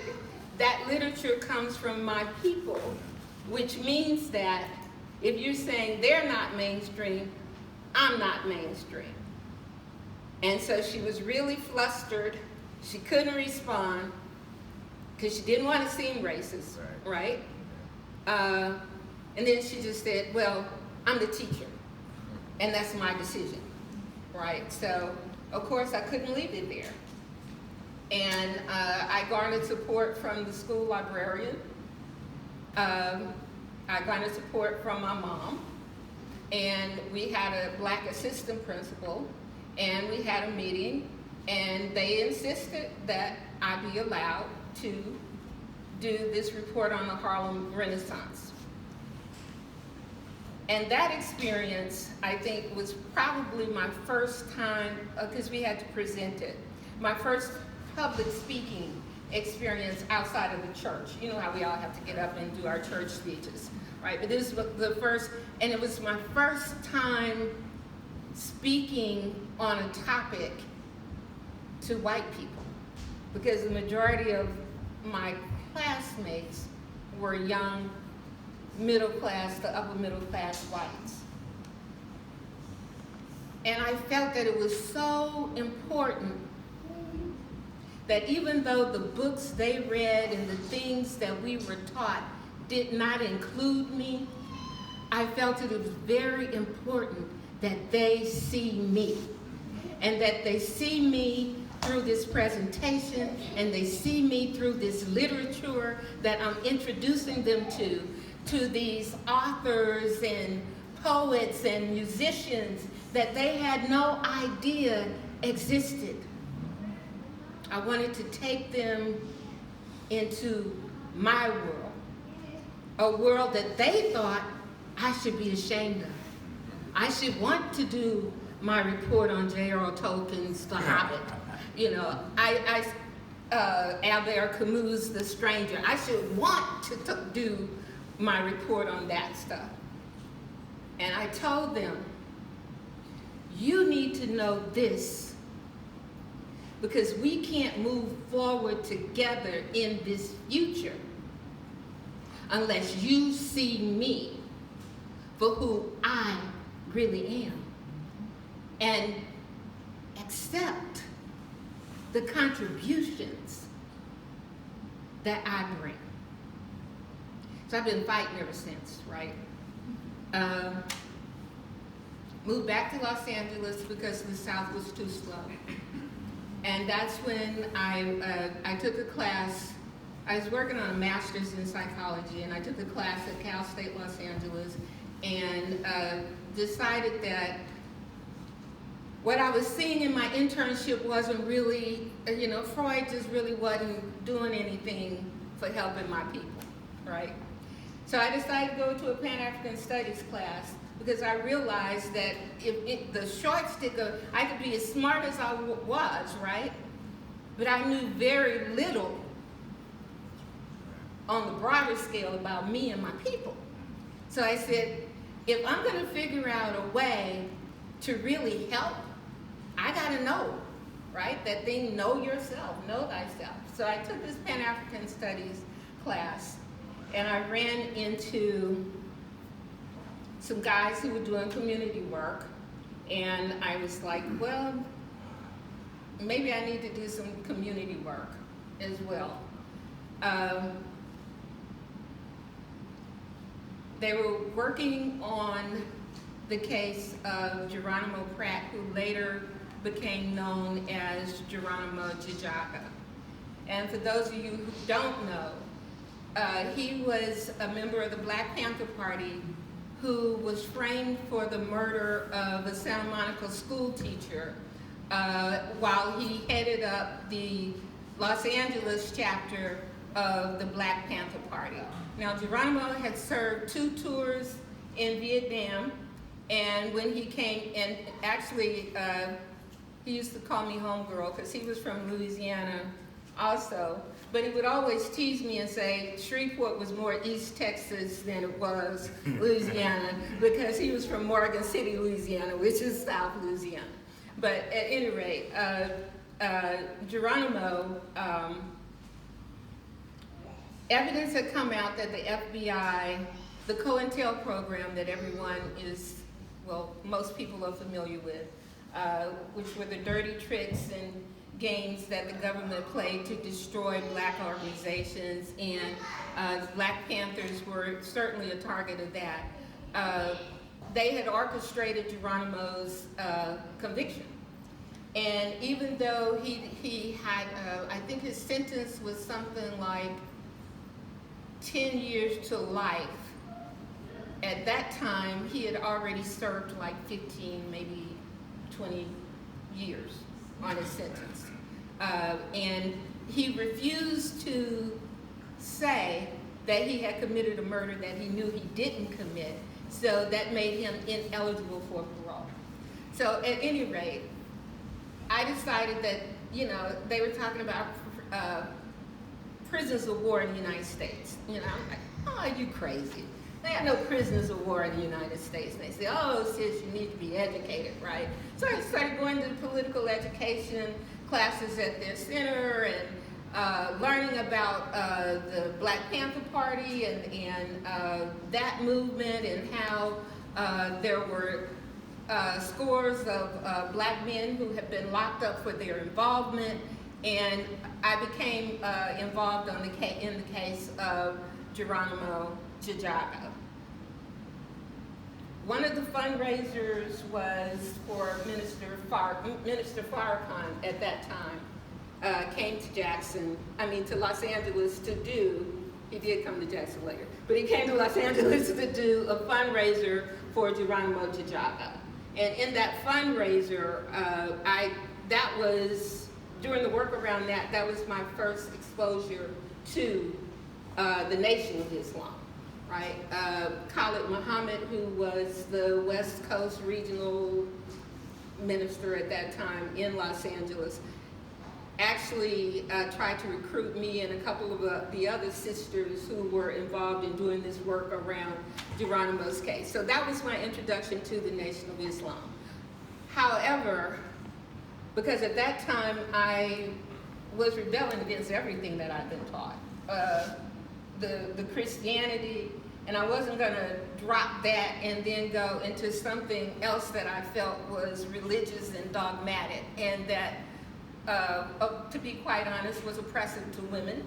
that literature comes from my people, which means that if you're saying they're not mainstream, I'm not mainstream. And so she was really flustered. She couldn't respond because she didn't want to seem racist, right? And then she just said, well, I'm the teacher, and that's my decision, right? So, of course, I couldn't leave it there. And I garnered support from the school librarian. I garnered support from my mom. And we had a black assistant principal, and we had a meeting, and they insisted that I be allowed to do this report on the Harlem Renaissance. And that experience, I think, was probably my first time, because we had to present it, my first public speaking experience outside of the church. You know how we all have to get up and do our church speeches, right? But this was the first, and it was my first time speaking on a topic to white people, because the majority of my classmates were young, middle class to upper middle class whites. And I felt that it was so important that even though the books they read and the things that we were taught did not include me, I felt that it was very important that they see me, and that they see me through this presentation, and they see me through this literature that I'm introducing them to these authors and poets and musicians that they had no idea existed. I wanted to take them into my world, a world that they thought I should be ashamed of. I should want to do my report on J.R.R. Tolkien's The Hobbit. You know, Albert Camus' The Stranger. I should want to do my report on that stuff. And I told them, you need to know this, because we can't move forward together in this future unless you see me for who I really am and accept the contributions that I bring. So I've been fighting ever since, right? Moved back to Los Angeles because the South was too slow. And that's when I took a class. I was working on a master's in psychology, and I took a class at Cal State Los Angeles, and decided that what I was seeing in my internship wasn't really, you know, Freud just really wasn't doing anything for helping my people, right? So I decided to go to a Pan-African Studies class because I realized that the short stick of, I could be as smart as I was, right? But I knew very little on the broader scale about me and my people. So I said, if I'm gonna figure out a way to really help, I gotta know, right? That thing, know yourself, know thyself. So I took this Pan-African Studies class, and I ran into some guys who were doing community work, and I was like, well, maybe I need to do some community work as well. They were working on the case of Geronimo Pratt, who later became known as Geronimo Jijaga. And for those of you who don't know, he was a member of the Black Panther Party who was framed for the murder of a Santa Monica school teacher while he headed up the Los Angeles chapter of the Black Panther Party. Now, Geronimo had served 2 tours in Vietnam, and when he came, and actually, he used to call me homegirl because he was from Louisiana also, but he would always tease me and say Shreveport was more East Texas than it was Louisiana because he was from Morgan City, Louisiana, which is South Louisiana. But at any rate, Geronimo, evidence had come out that the FBI, the COINTEL program that everyone is, well, most people are familiar with, which were the dirty tricks and games that the government played to destroy Black organizations, and Black Panthers were certainly a target of that. They had orchestrated Geronimo's conviction. And even though he had, I think his sentence was something like 10 years to life, at that time he had already served like 15, maybe 20 years on his sentence. And he refused to say that he had committed a murder that he knew he didn't commit, so that made him ineligible for parole. So at any rate, I decided that, you know, they were talking about prisoners of war in the United States. You know, I'm like, oh, you crazy. They have no prisoners of war in the United States. And they say, oh, sis, you need to be educated, right? So I started going to political education classes at their center and learning about the Black Panther Party and that movement, and how there were scores of Black men who had been locked up for their involvement. And I became involved in the case of Geronimo Jijaga. One of the fundraisers was for Minister Farrakhan at that time, came to Los Angeles to do, he did come to Jackson later, but he came to Los Angeles to do a fundraiser for Geronimo Jijaga. And in that fundraiser, that was, during the work around that, that was my first exposure to the Nation of Islam, right? Khalid Muhammad, who was the West Coast regional minister at that time in Los Angeles, actually tried to recruit me and a couple of the other sisters who were involved in doing this work around Geronimo's case. So that was my introduction to the Nation of Islam. However, because at that time I was rebelling against everything that I'd been taught, the Christianity, and I wasn't going to drop that and then go into something else that I felt was religious and dogmatic, and that, to be quite honest, was oppressive to women.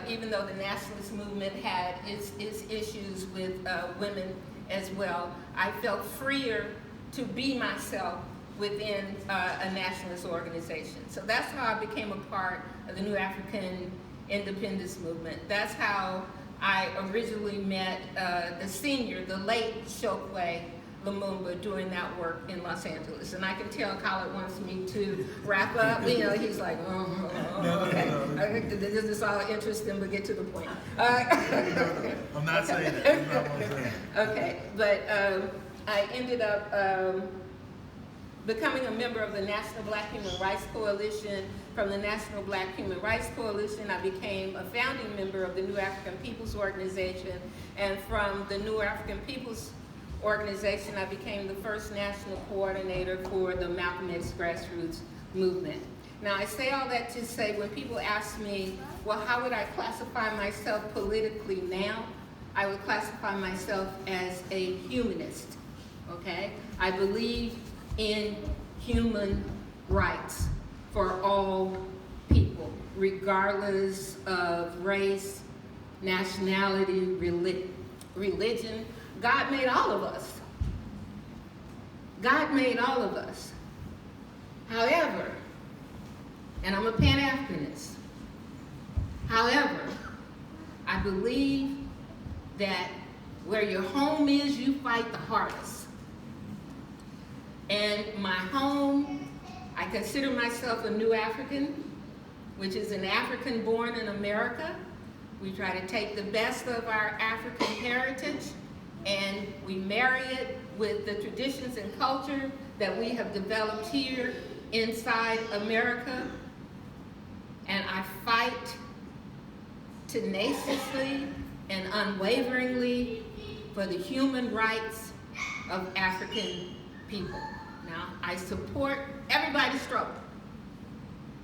Even though the nationalist movement had its issues with women as well, I felt freer to be myself within a nationalist organization. So that's how I became a part of the New African Independence Movement. That's how I originally met the late Chokwe Lumumba doing that work in Los Angeles. And I can tell Khalid wants me to wrap up. You know, he's like, okay. This is all interesting, but get to the point. I'm not saying that. I'm not saying that. Okay, but I ended up becoming a member of the National Black Human Rights Coalition. From the National Black Human Rights Coalition, I became a founding member of the New African Peoples Organization. And from the New African Peoples Organization, I became the first national coordinator for the Malcolm X grassroots movement. Now, I say all that to say, when people ask me, well, how would I classify myself politically now? I would classify myself as a humanist, okay? I believe in human rights for all people, regardless of race, nationality, religion. God made all of us. God made all of us. However, and I'm a Pan-Africanist, however, I believe that where your home is, you fight the hardest. And my home, I consider myself a New African, which is an African born in America. We try to take the best of our African heritage and we marry it with the traditions and culture that we have developed here inside America. And I fight tenaciously and unwaveringly for the human rights of African people. Now, I support everybody's struggle.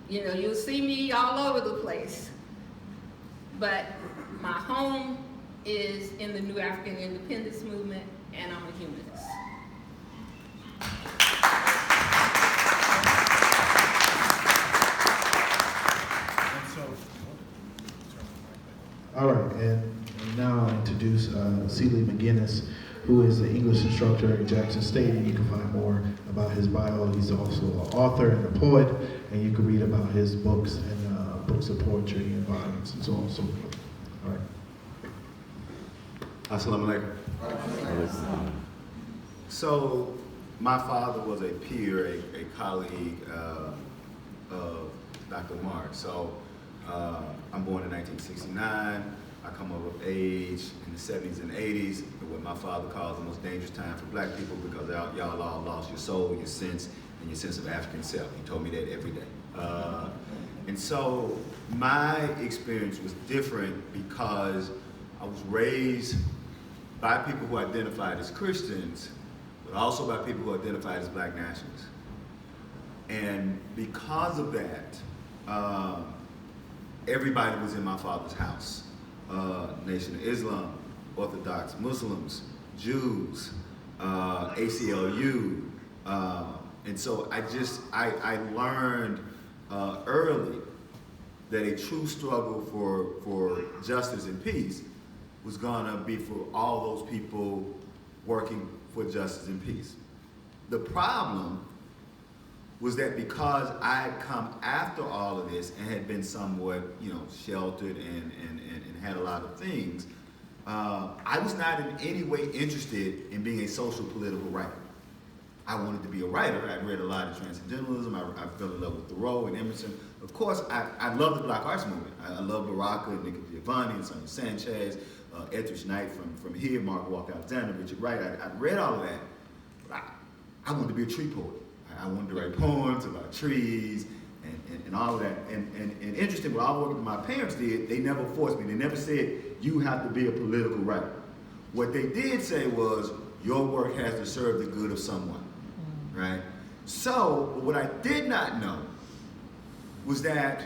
You know, you'll see me all over the place, but my home is in the New African Independence Movement, and I'm a humanist. All right, and now I'll introduce Celie McInnis, who is an English instructor at Jackson State, and you can find more about his bio. He's also an author and a poet, and you can read about his books and books of poetry and volumes and so on and so forth. All right. Assalamu alaikum. So, my father was a peer, a colleague of Dr. Omari. So, I'm born in 1969. I come of age in the 70s and 80s, what my father calls the most dangerous time for black people, because y'all all lost your soul, your sense, and your sense of African self. He told me that every day. And so my experience was different because I was raised by people who identified as Christians, but also by people who identified as black nationalists. And because of that, everybody was in my father's house. Nation of Islam, Orthodox Muslims, Jews, ACLU. And so I learned early that a true struggle for justice and peace was gonna be for all those people working for justice and peace. The problem was that because I had come after all of this and had been somewhat, sheltered and had a lot of things, I was not in any way interested in being a social political writer. I wanted to be a writer. I read a lot of transcendentalism. I fell in love with Thoreau and Emerson. Of course, I love the Black Arts Movement. I love Baraka, Nicky Giovanni, and Sonia Sanchez, Etheridge Knight from here, Mark Walker Alexander, Richard Wright. I read all of that, but I wanted to be a tree poet. I wanted to write poems about trees and all of that. And interesting, what all the work that my parents did, they never forced me. They never said, you have to be a political writer. What they did say was, your work has to serve the good of someone, right? So, what I did not know was that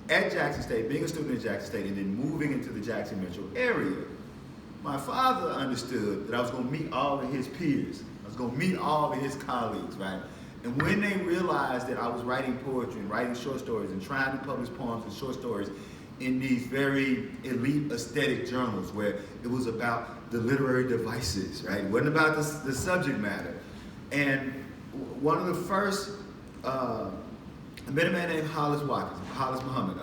at Jackson State, being a student at Jackson State and then moving into the Jackson metro area, my father understood that I was gonna meet all of his peers. I was gonna meet all of his colleagues, right? And when they realized that I was writing poetry and writing short stories and trying to publish poems and short stories in these very elite aesthetic journals where it was about the literary devices, right? It wasn't about the subject matter. And one of the first, I met a man named Hollis Muhammad.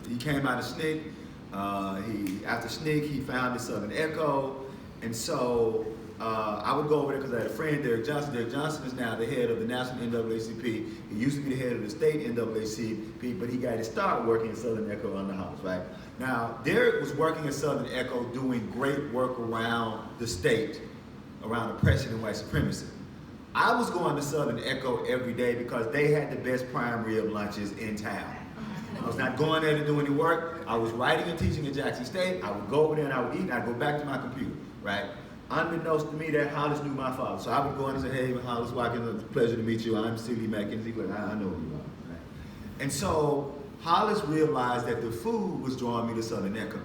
He came out of SNCC. After SNCC, he founded Southern Echo. And so I would go over there because I had a friend, Derek Johnson. Derek Johnson is now the head of the National NAACP. He used to be the head of the state NAACP, but he got his start working at Southern Echo under House, right? Now, Derek was working at Southern Echo doing great work around the state, around oppression and white supremacy. I was going to Southern Echo every day because they had the best prime rib lunches in town. I was not going there to do any work. I was writing and teaching at Jackson State. I would go over there and I would eat and I'd go back to my computer, right? Unbeknownst to me, that Hollis knew my father. So I would go in and say, hey, Hollis Watkins, it's a pleasure to meet you. I'm C.D. McInnis. He'd be like, I know who you are, right? And so Hollis realized that the food was drawing me to Southern Echo.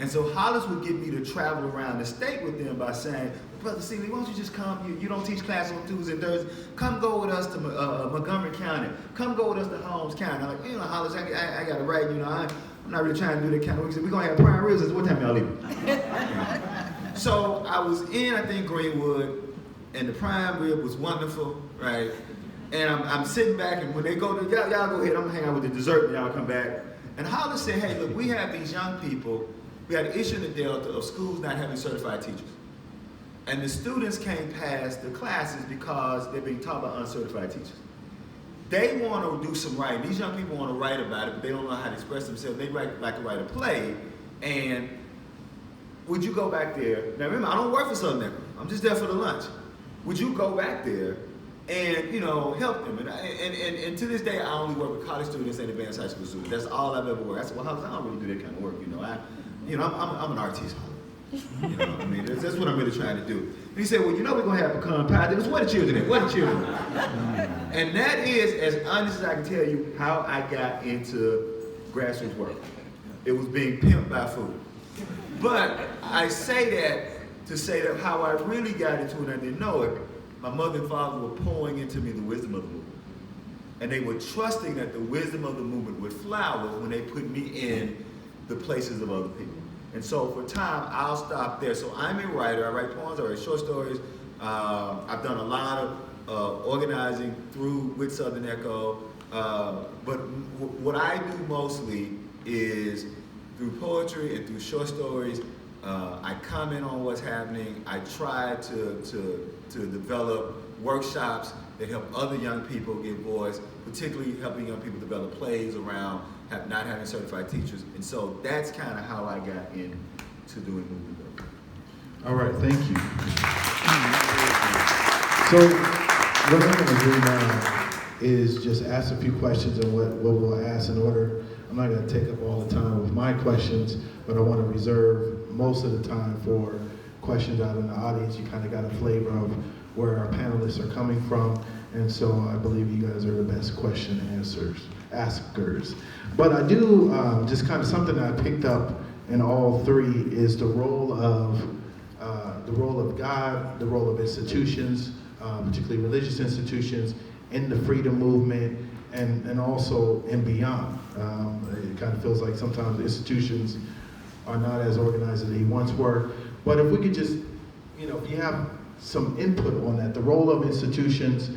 And so Hollis would get me to travel around the state with them by saying, Brother Seeley, why don't you just come, you don't teach class on Tuesdays and Thursdays, come go with us to Montgomery County, come go with us to Holmes County. I'm like, Hollis, I got to write, I'm not really trying to do that kind of work. He said, we're going to have prime ribs. I said, what time y'all leaving? So I was in, I think, Greenwood, and the prime rib was wonderful, right? And I'm sitting back, and when they go to, y'all go ahead, I'm gonna hang out with the dessert, and y'all come back. And Hollis said, hey, look, we have these young people, we had an issue in the Delta of schools not having certified teachers. And the students can't pass the classes because they're being taught by uncertified teachers. They want to do some writing. These young people want to write about it, but they don't know how to express themselves. They like to write a play, and would you go back there? Now remember, I don't work for Southern Echo. I'm just there for the lunch. Would you go back there and help them? And to this day, I only work with college students and advanced high school students. That's all I've ever worked. I said, well, I don't really do that kind of work. I'm an artist. That's what I'm really trying to do. And he said, well, we're gonna have pecan pie. Then where the children at? Where the children at? And that is, as honest as I can tell you, how I got into grassroots work. It was being pimped by food. But I say that to say that how I really got into it, I didn't know it. My mother and father were pouring into me the wisdom of the movement. And they were trusting that the wisdom of the movement would flower when they put me in the places of other people. And so for time, I'll stop there. So I'm a writer. I write poems, I write short stories. I've done a lot of organizing with Southern Echo. But what I do mostly is through poetry and through short stories. I comment on what's happening. I try to develop workshops that help other young people get voice, particularly helping young people develop plays around not having certified teachers. And so that's kind of how I got into doing movement work. All right, thank you. So what I'm going to do now is just ask a few questions, and what we'll ask in order. I'm not going to take up all the time with my questions, but I want to reserve most of the time for questions out in the audience. You kind of got a flavor of where our panelists are coming from, and so I believe you guys are the best question askers. But I do, just kind of something that I picked up in all three is the role of God, the role of institutions, particularly religious institutions, in the freedom movement, and also and beyond. It kind of feels like sometimes institutions are not as organized as they once were. But if we could just, if you have some input on that, the role of institutions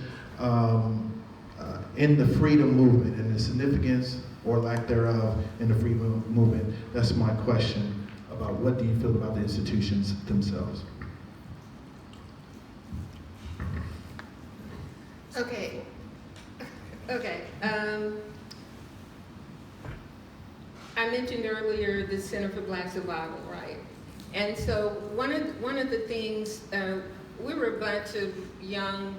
in the freedom movement and the significance or lack thereof in the freedom movement, that's my question about what do you feel about the institutions themselves? Okay. I mentioned earlier the Center for Black Survival, right? And so one of the things, we were a bunch of young,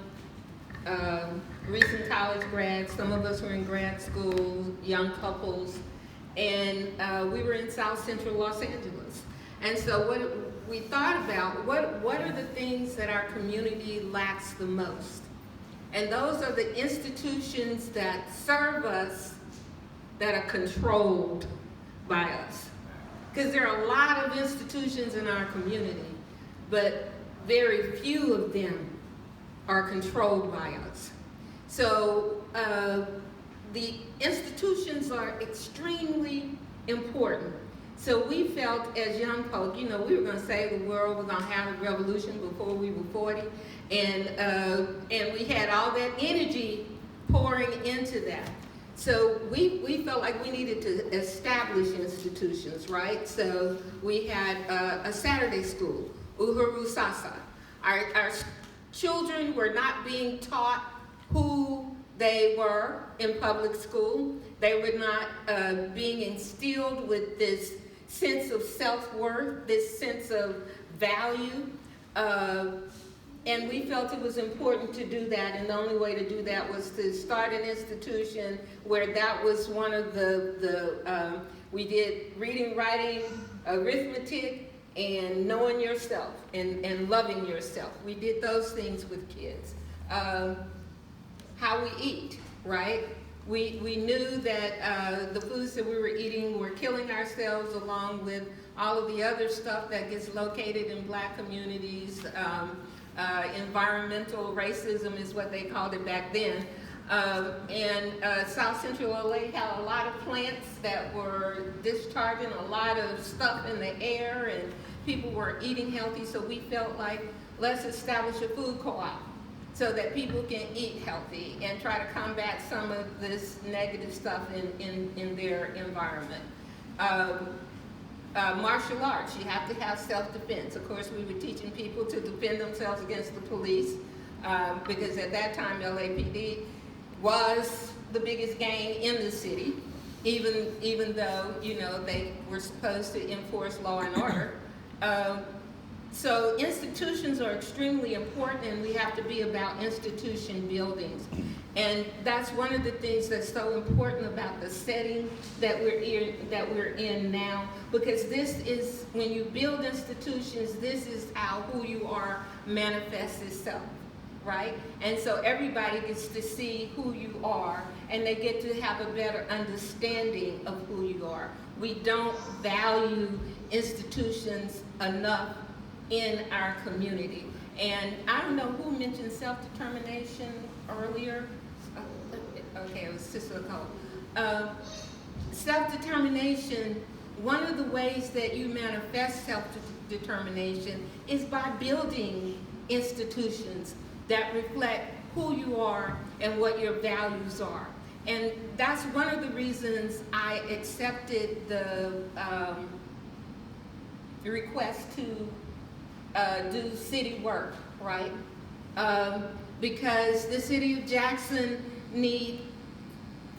recent college grads. Some of us were in grad school, young couples, and we were in South Central Los Angeles. And so what we thought about, what are the things that our community lacks the most? And those are the institutions that serve us that are controlled by us. Because there are a lot of institutions in our community, but very few of them are controlled by us. So the institutions are extremely important. So we felt as young folk, we were going to save the world, we're going to have a revolution before we were 40, and we had all that energy pouring into that. So we felt like we needed to establish institutions, right? So we had a Saturday school, Uhuru Sasa. Our children were not being taught who they were in public school. They were not being instilled with this sense of self-worth, this sense of value. And we felt it was important to do that, and the only way to do that was to start an institution where that was one of we did reading, writing, arithmetic, and knowing yourself, and loving yourself. We did those things with kids. How we eat, right? We knew that the foods that we were eating were killing ourselves, along with all of the other stuff that gets located in Black communities. Environmental racism is what they called it back then. South Central LA had a lot of plants that were discharging a lot of stuff in the air, and people were eating healthy, so we felt like, let's establish a food co-op so that people can eat healthy and try to combat some of this negative stuff in their environment. Martial arts, you have to have self-defense. Of course, we were teaching people to defend themselves against the police, because at that time, LAPD was the biggest gang in the city, even though, you know, they were supposed to enforce law and order. So institutions are extremely important, and we have to be about institution buildings. And that's one of the things that's so important about the setting that we're in now, because this is, when you build institutions, this is how who you are manifests itself, right? And so everybody gets to see who you are, and they get to have a better understanding of who you are. We don't value institutions enough in our community. And I don't know who mentioned self-determination earlier. Okay, it was Sister Cole. Self-determination, one of the ways that you manifest self-determination is by building institutions that reflect who you are and what your values are. And that's one of the reasons I accepted the request to do city work, right? Because the city of Jackson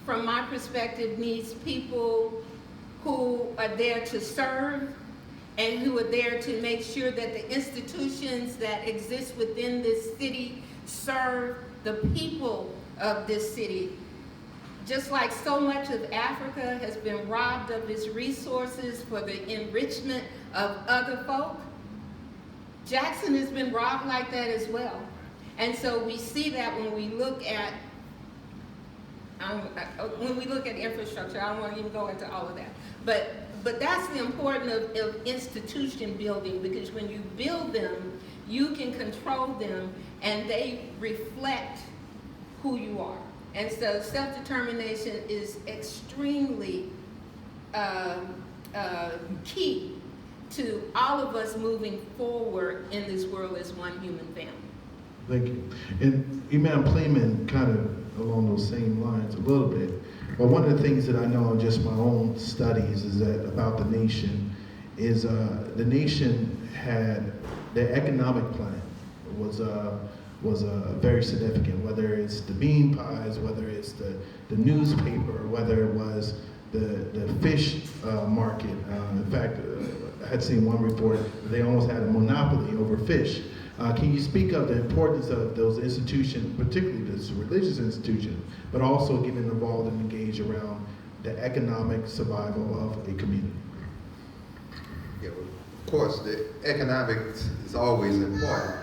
from my perspective, needs people who are there to serve and who are there to make sure that the institutions that exist within this city serve the people of this city. Just like so much of Africa has been robbed of its resources for the enrichment of other folk, Jackson has been robbed like that as well. And so we see that when we look at infrastructure. I don't want to even go into all of that. But that's the importance of institution building, because when you build them, you can control them and they reflect who you are. And so self-determination is extremely key to all of us moving forward in this world as one human family. Thank you. And Imam Plemon, kind of along those same lines a little bit, but one of the things that I know in just my own studies is that about the nation is the nation had their economic plan was very significant, whether it's the bean pies, whether it's the newspaper, whether it was the fish market. In fact, I had seen one report that they almost had a monopoly over fish. Can you speak of the importance of those institutions, particularly this religious institution, but also getting involved and engaged around the economic survival of a community? Yeah, well, of course, the economics is always important,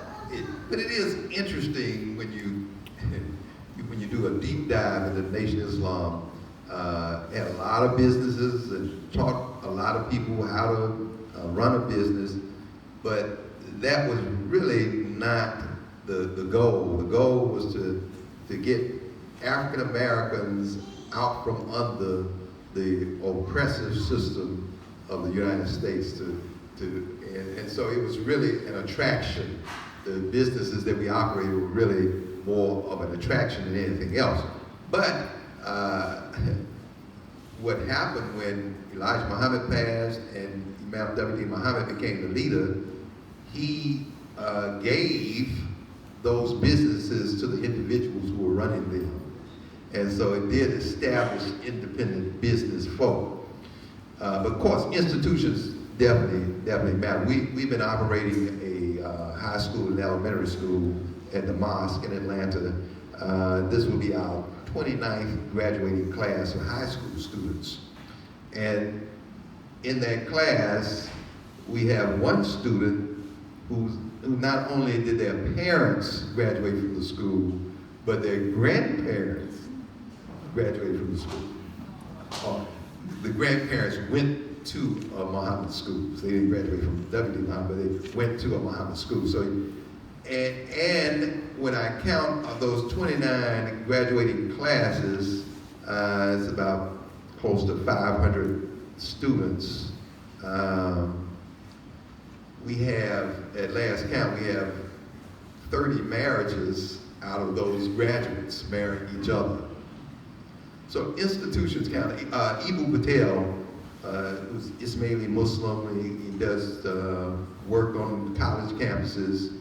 but it is interesting when you do a deep dive into the Nation of Islam. Had a lot of businesses and taught a lot of people how to run a business, but that was really not the goal. The goal was to get African Americans out from under the oppressive system of the United States and so it was really an attraction. The businesses that we operated were really more of an attraction than anything else. But what happened when Elijah Muhammad passed and Imam W.D. Muhammad became the leader, he gave those businesses to the individuals who were running them. And so it did establish independent business folk. But of course, institutions definitely matter. We've been operating a high school and elementary school at the mosque in Atlanta. This will be our 29th graduating class of high school students. And in that class, we have one student who not only did their parents graduate from the school, but their grandparents graduated from the school. The grandparents went to a Muhammad school. So they didn't graduate from WD Muhammad, but they went to a Muhammad school. So, and when I count those 29 graduating classes, it's about close to 500 students. We have, at last count, we have 30 marriages out of those graduates marrying each other. So institutions count. Ibu Patel, who's Ismaili Muslim, he does work on college campuses.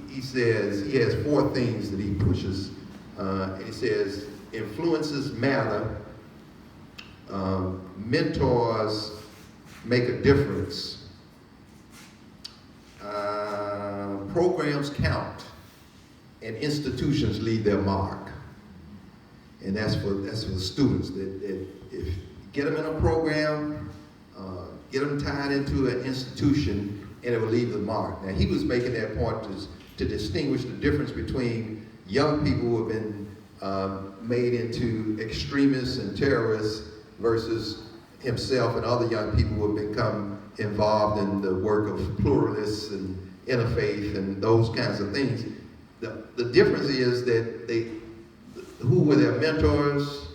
He says he has 4 things that he pushes. And he says, influences matter, mentors make a difference, programs count, and institutions leave their mark. And that's for students. That if you get them in a program, get them tied into an institution, and it will leave the mark. Now he was making that point to distinguish the difference between young people who have been made into extremists and terrorists versus himself and other young people who have become involved in the work of pluralists and interfaith and those kinds of things. The difference is that who were their mentors,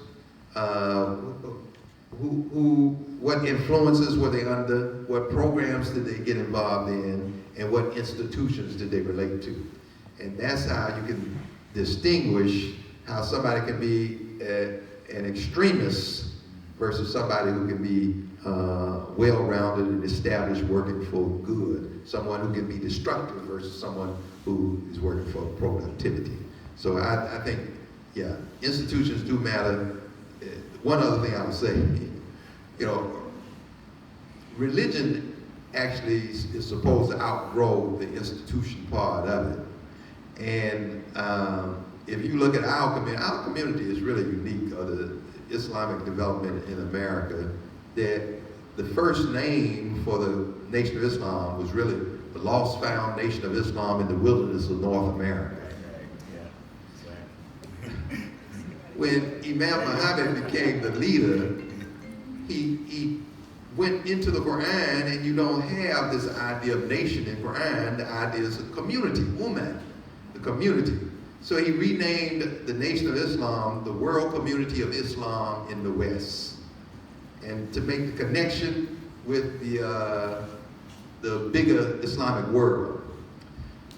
what influences were they under, what programs did they get involved in, and what institutions did they relate to. And that's how you can distinguish how somebody can be an extremist versus somebody who can be well-rounded and established, working for good. Someone who can be destructive versus someone who is working for productivity. So I think, yeah, institutions do matter. One other thing I would say, religion actually is supposed to outgrow the institution part of it. And if you look at our community is really unique, the Islamic development in America, that the first name for the Nation of Islam was really the lost found Nation of Islam in the wilderness of North America. When Imam Muhammad became the leader, he went into the Quran, and you don't have this idea of nation in Quran. The idea is a community, ummah, the community. So he renamed the Nation of Islam the World Community of Islam in the West, and to make the connection with the bigger Islamic world.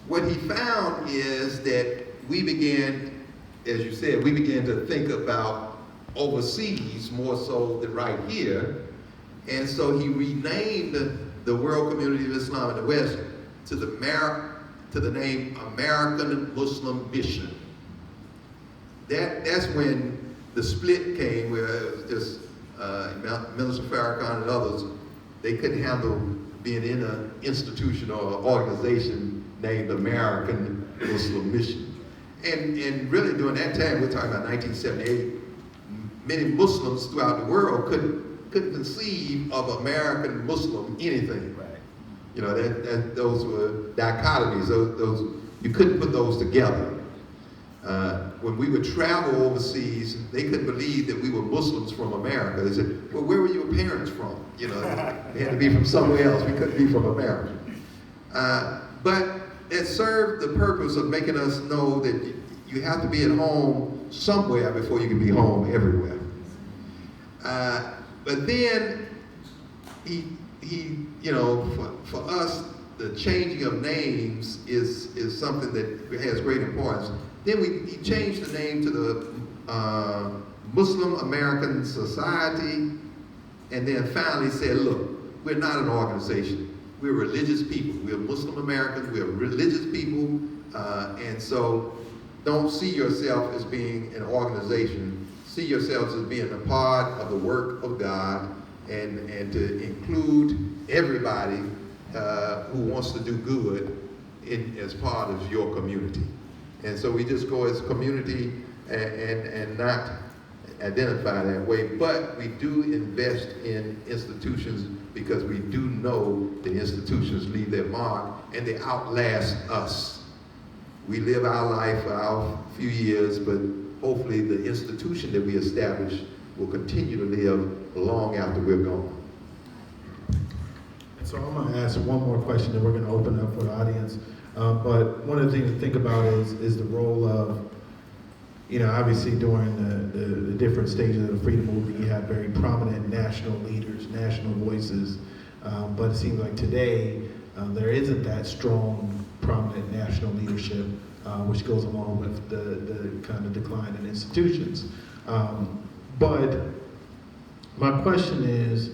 What he found is that we began, as you said, we began to think about overseas more so than right here. And so he renamed the World Community of Islam in the West to the name American Muslim Mission. That's when the split came, where it was just Minister Farrakhan and others, they couldn't handle being in an institution or an organization named American Muslim Mission. And really during that time, we're talking about 1978, many Muslims throughout the world couldn't conceive of American Muslim anything. Right. Those were dichotomies. Those you couldn't put those together. When we would travel overseas, they couldn't believe that we were Muslims from America. They said, well, where were your parents from? They had to be from somewhere else. We couldn't be from America. But it served the purpose of making us know that you have to be at home somewhere before you can be home everywhere. But then for us, the changing of names is something that has great importance. Then he changed the name to the Muslim American Society, and then finally said, look, we're not an organization. we're religious people. We're Muslim Americans, we're religious people, and so don't see yourself as being an organization. See yourselves as being a part of the work of God, and to include everybody who wants to do good as part of your community. And so we just go as a community and not identify that way, but we do invest in institutions because we do know the institutions leave their mark and they outlast us. We live our life for our few years, but hopefully the institution that we establish will continue to live long after we're gone. And so I'm going to ask one more question, and we're going to open up for the audience. But one of the things to think about is the role of, obviously during the different stages of the freedom movement, you have very prominent national leaders, national voices. But it seems like today there isn't that strong, prominent national leadership, which goes along with the kind of decline in institutions. But my question is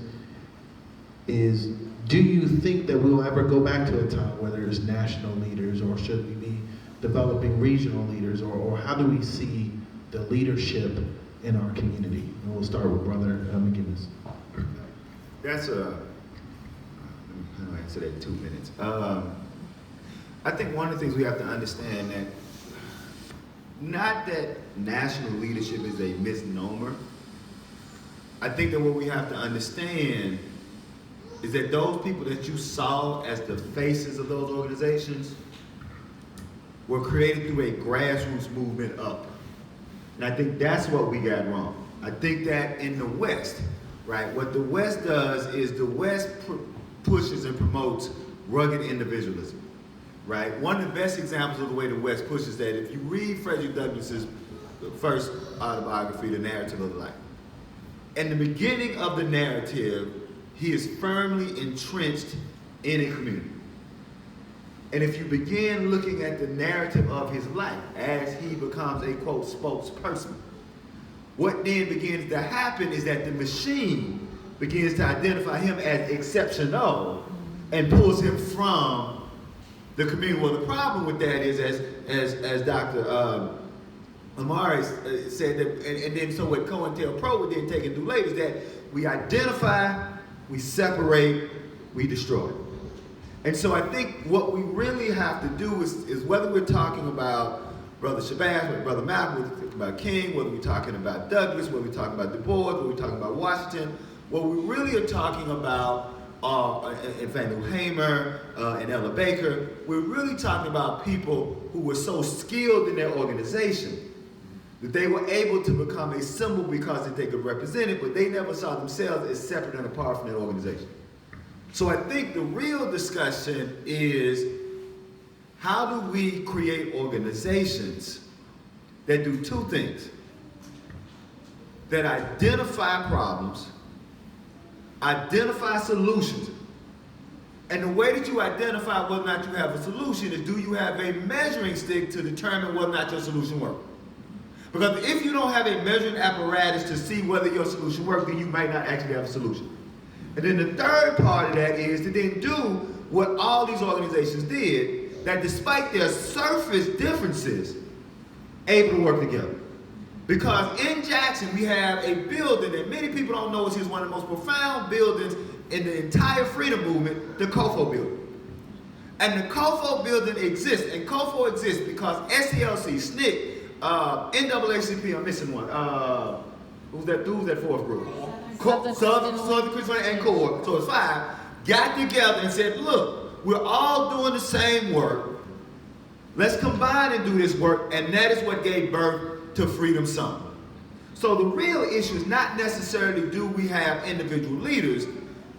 do you think that we'll ever go back to a time where there's national leaders, or should we be developing regional leaders, or how do we see the leadership in our community? And we'll start with Brother McInnis. That's I'll answer that in 2 minutes. I think one of the things we have to understand that, not that national leadership is a misnomer. I think that what we have to understand is that those people that you saw as the faces of those organizations were created through a grassroots movement up. And I think that's what we got wrong. I think that in the West, right, what the West does is the West pushes and promotes rugged individualism, right? One of the best examples of the way the West pushes that, if you read Frederick Douglass's first autobiography, The Narrative of Life, in the beginning of the narrative, he is firmly entrenched in a community. And if you begin looking at the narrative of his life as he becomes a, quote, spokesperson, what then begins to happen is that the machine begins to identify him as exceptional and pulls him from the community. Well, the problem with that is, as Dr. Omari said, that, and then so what COINTELPRO would then take and do later is that we identify, we separate, we destroy. And so I think what we really have to do is whether we're talking about Brother Shabazz, whether Brother Malcolm, whether we're talking about King, whether we're talking about Douglass, whether we're talking about Du Bois, whether we're talking about Washington, what we really are talking about, in Faneuil Hamer and Ella Baker, we're really talking about people who were so skilled in their organization that they were able to become a symbol because that they could represent it, but they never saw themselves as separate and apart from that organization. So I think the real discussion is, how do we create organizations that do two things? That identify problems, identify solutions. And the way that you identify whether or not you have a solution is, do you have a measuring stick to determine whether or not your solution works? Because if you don't have a measuring apparatus to see whether your solution works, then you might not actually have a solution. And then the third part of that is to then do what all these organizations did, that despite their surface differences, able to work together. Because in Jackson, we have a building that many people don't know is one of the most profound buildings in the entire freedom movement, the COFO building. And the COFO building exists, and COFO exists because SCLC, SNCC, NAACP, I'm missing one. Who's that fourth group? Southern Christian and CORE, so it's 5, got together and said, look, we're all doing the same work. Let's combine and do this work, and that is what gave birth to Freedom Summit. So the real issue is not necessarily do we have individual leaders.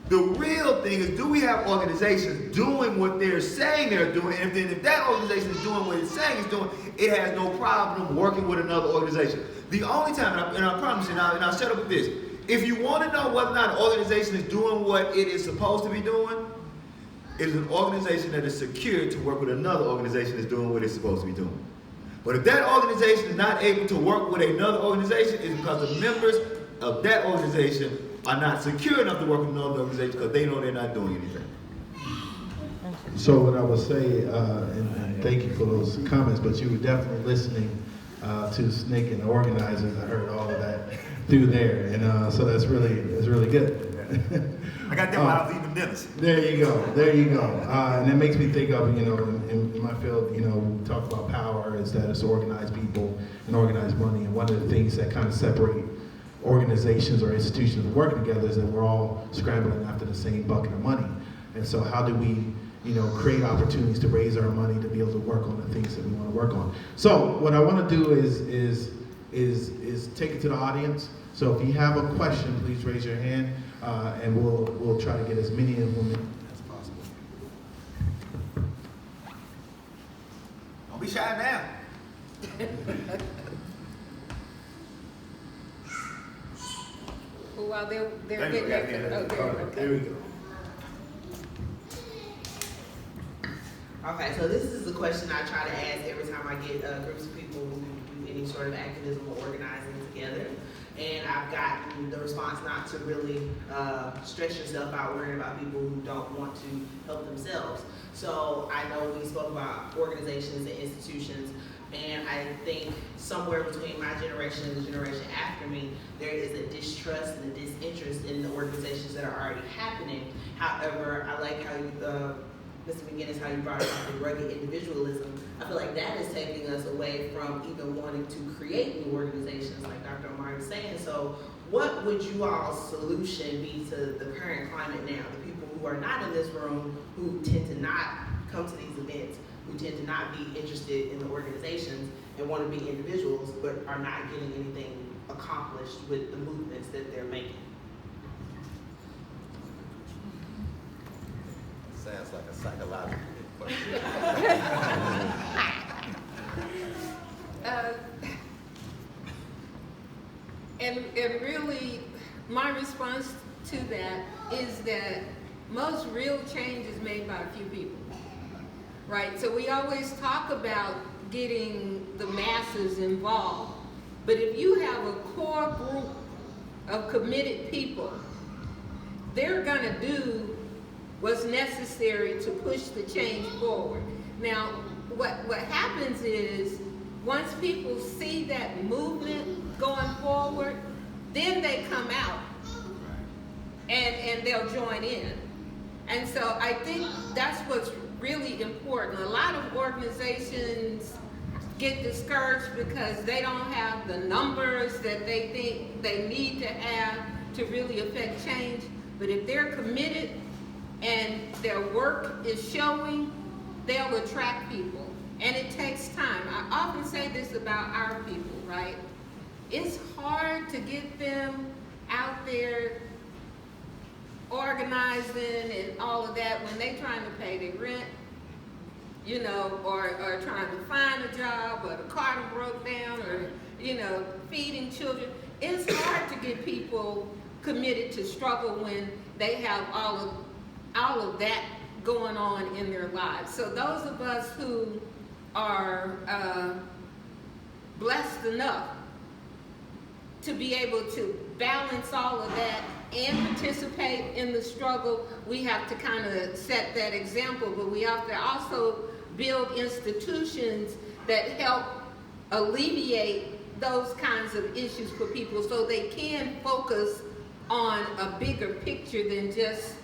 The real thing is, do we have organizations doing what they're saying they're doing? And if that organization is doing what it's saying it's doing, it has no problem working with another organization. The only time, and I promise you, and I'll shut up with this, if you want to know whether or not an organization is doing what it is supposed to be doing, it is an organization that is secure to work with another organization that's doing what it's supposed to be doing. But if that organization is not able to work with another organization, it's because the members of that organization are not secure enough to work with another organization because they know they're not doing anything. So what I would say, and thank you for those comments, but you were definitely listening to Snake and the organizers. I heard all of that through there, and so that's really good. I got them when I was eating dinners. There you go. And it makes me think of, in my field, we talk about power is that it's organized people and organized money, and one of the things that kind of separate organizations or institutions working together is that we're all scrambling after the same bucket of money. And so how do we, create opportunities to raise our money to be able to work on the things that we want to work on? So what I want to do is take it to the audience. So if you have a question, please raise your hand, and we'll try to get as many of them as possible. Don't be shy now. While they're There you getting go, their, yeah, There we go. Okay, so this is a question I try to ask every time I get groups of people who do any sort of activism or organizing together. And I've gotten the response not to really stress yourself out worrying about people who don't want to help themselves. So I know we spoke about organizations and institutions, and I think somewhere between my generation and the generation after me, there is a distrust and a disinterest in the organizations that are already happening. However, I like how you, Mr. McInnis, how you brought up the rugged individualism. I feel like that is taking us away from even wanting to create new organizations, like Dr. Omari was saying. So what would you all's solution be to the current climate now? The people who are not in this room, who tend to not come to these events, who tend to not be interested in the organizations and want to be individuals, but are not getting anything accomplished with the movements that they're making. Sounds like a psychological question. and really, my response to that is that most real change is made by a few people, right? So we always talk about getting the masses involved, but if you have a core group of committed people, they're gonna do what's necessary to push the change forward. Now, what happens is, once people see that movement going forward, then they come out and they'll join in. And so I think that's what's really important. A lot of organizations get discouraged because they don't have the numbers that they think they need to have to really affect change. But if they're committed and their work is showing, they'll attract people. And it takes time. I often say this about our people, right? It's hard to get them out there organizing and all of that when they're trying to pay their rent, or trying to find a job, or the car broke down, or, feeding children. It's hard to get people committed to struggle when they have all of that going on in their lives. So those of us who are blessed enough to be able to balance all of that and participate in the struggle, we have to kind of set that example, but we have to also build institutions that help alleviate those kinds of issues for people so they can focus on a bigger picture than just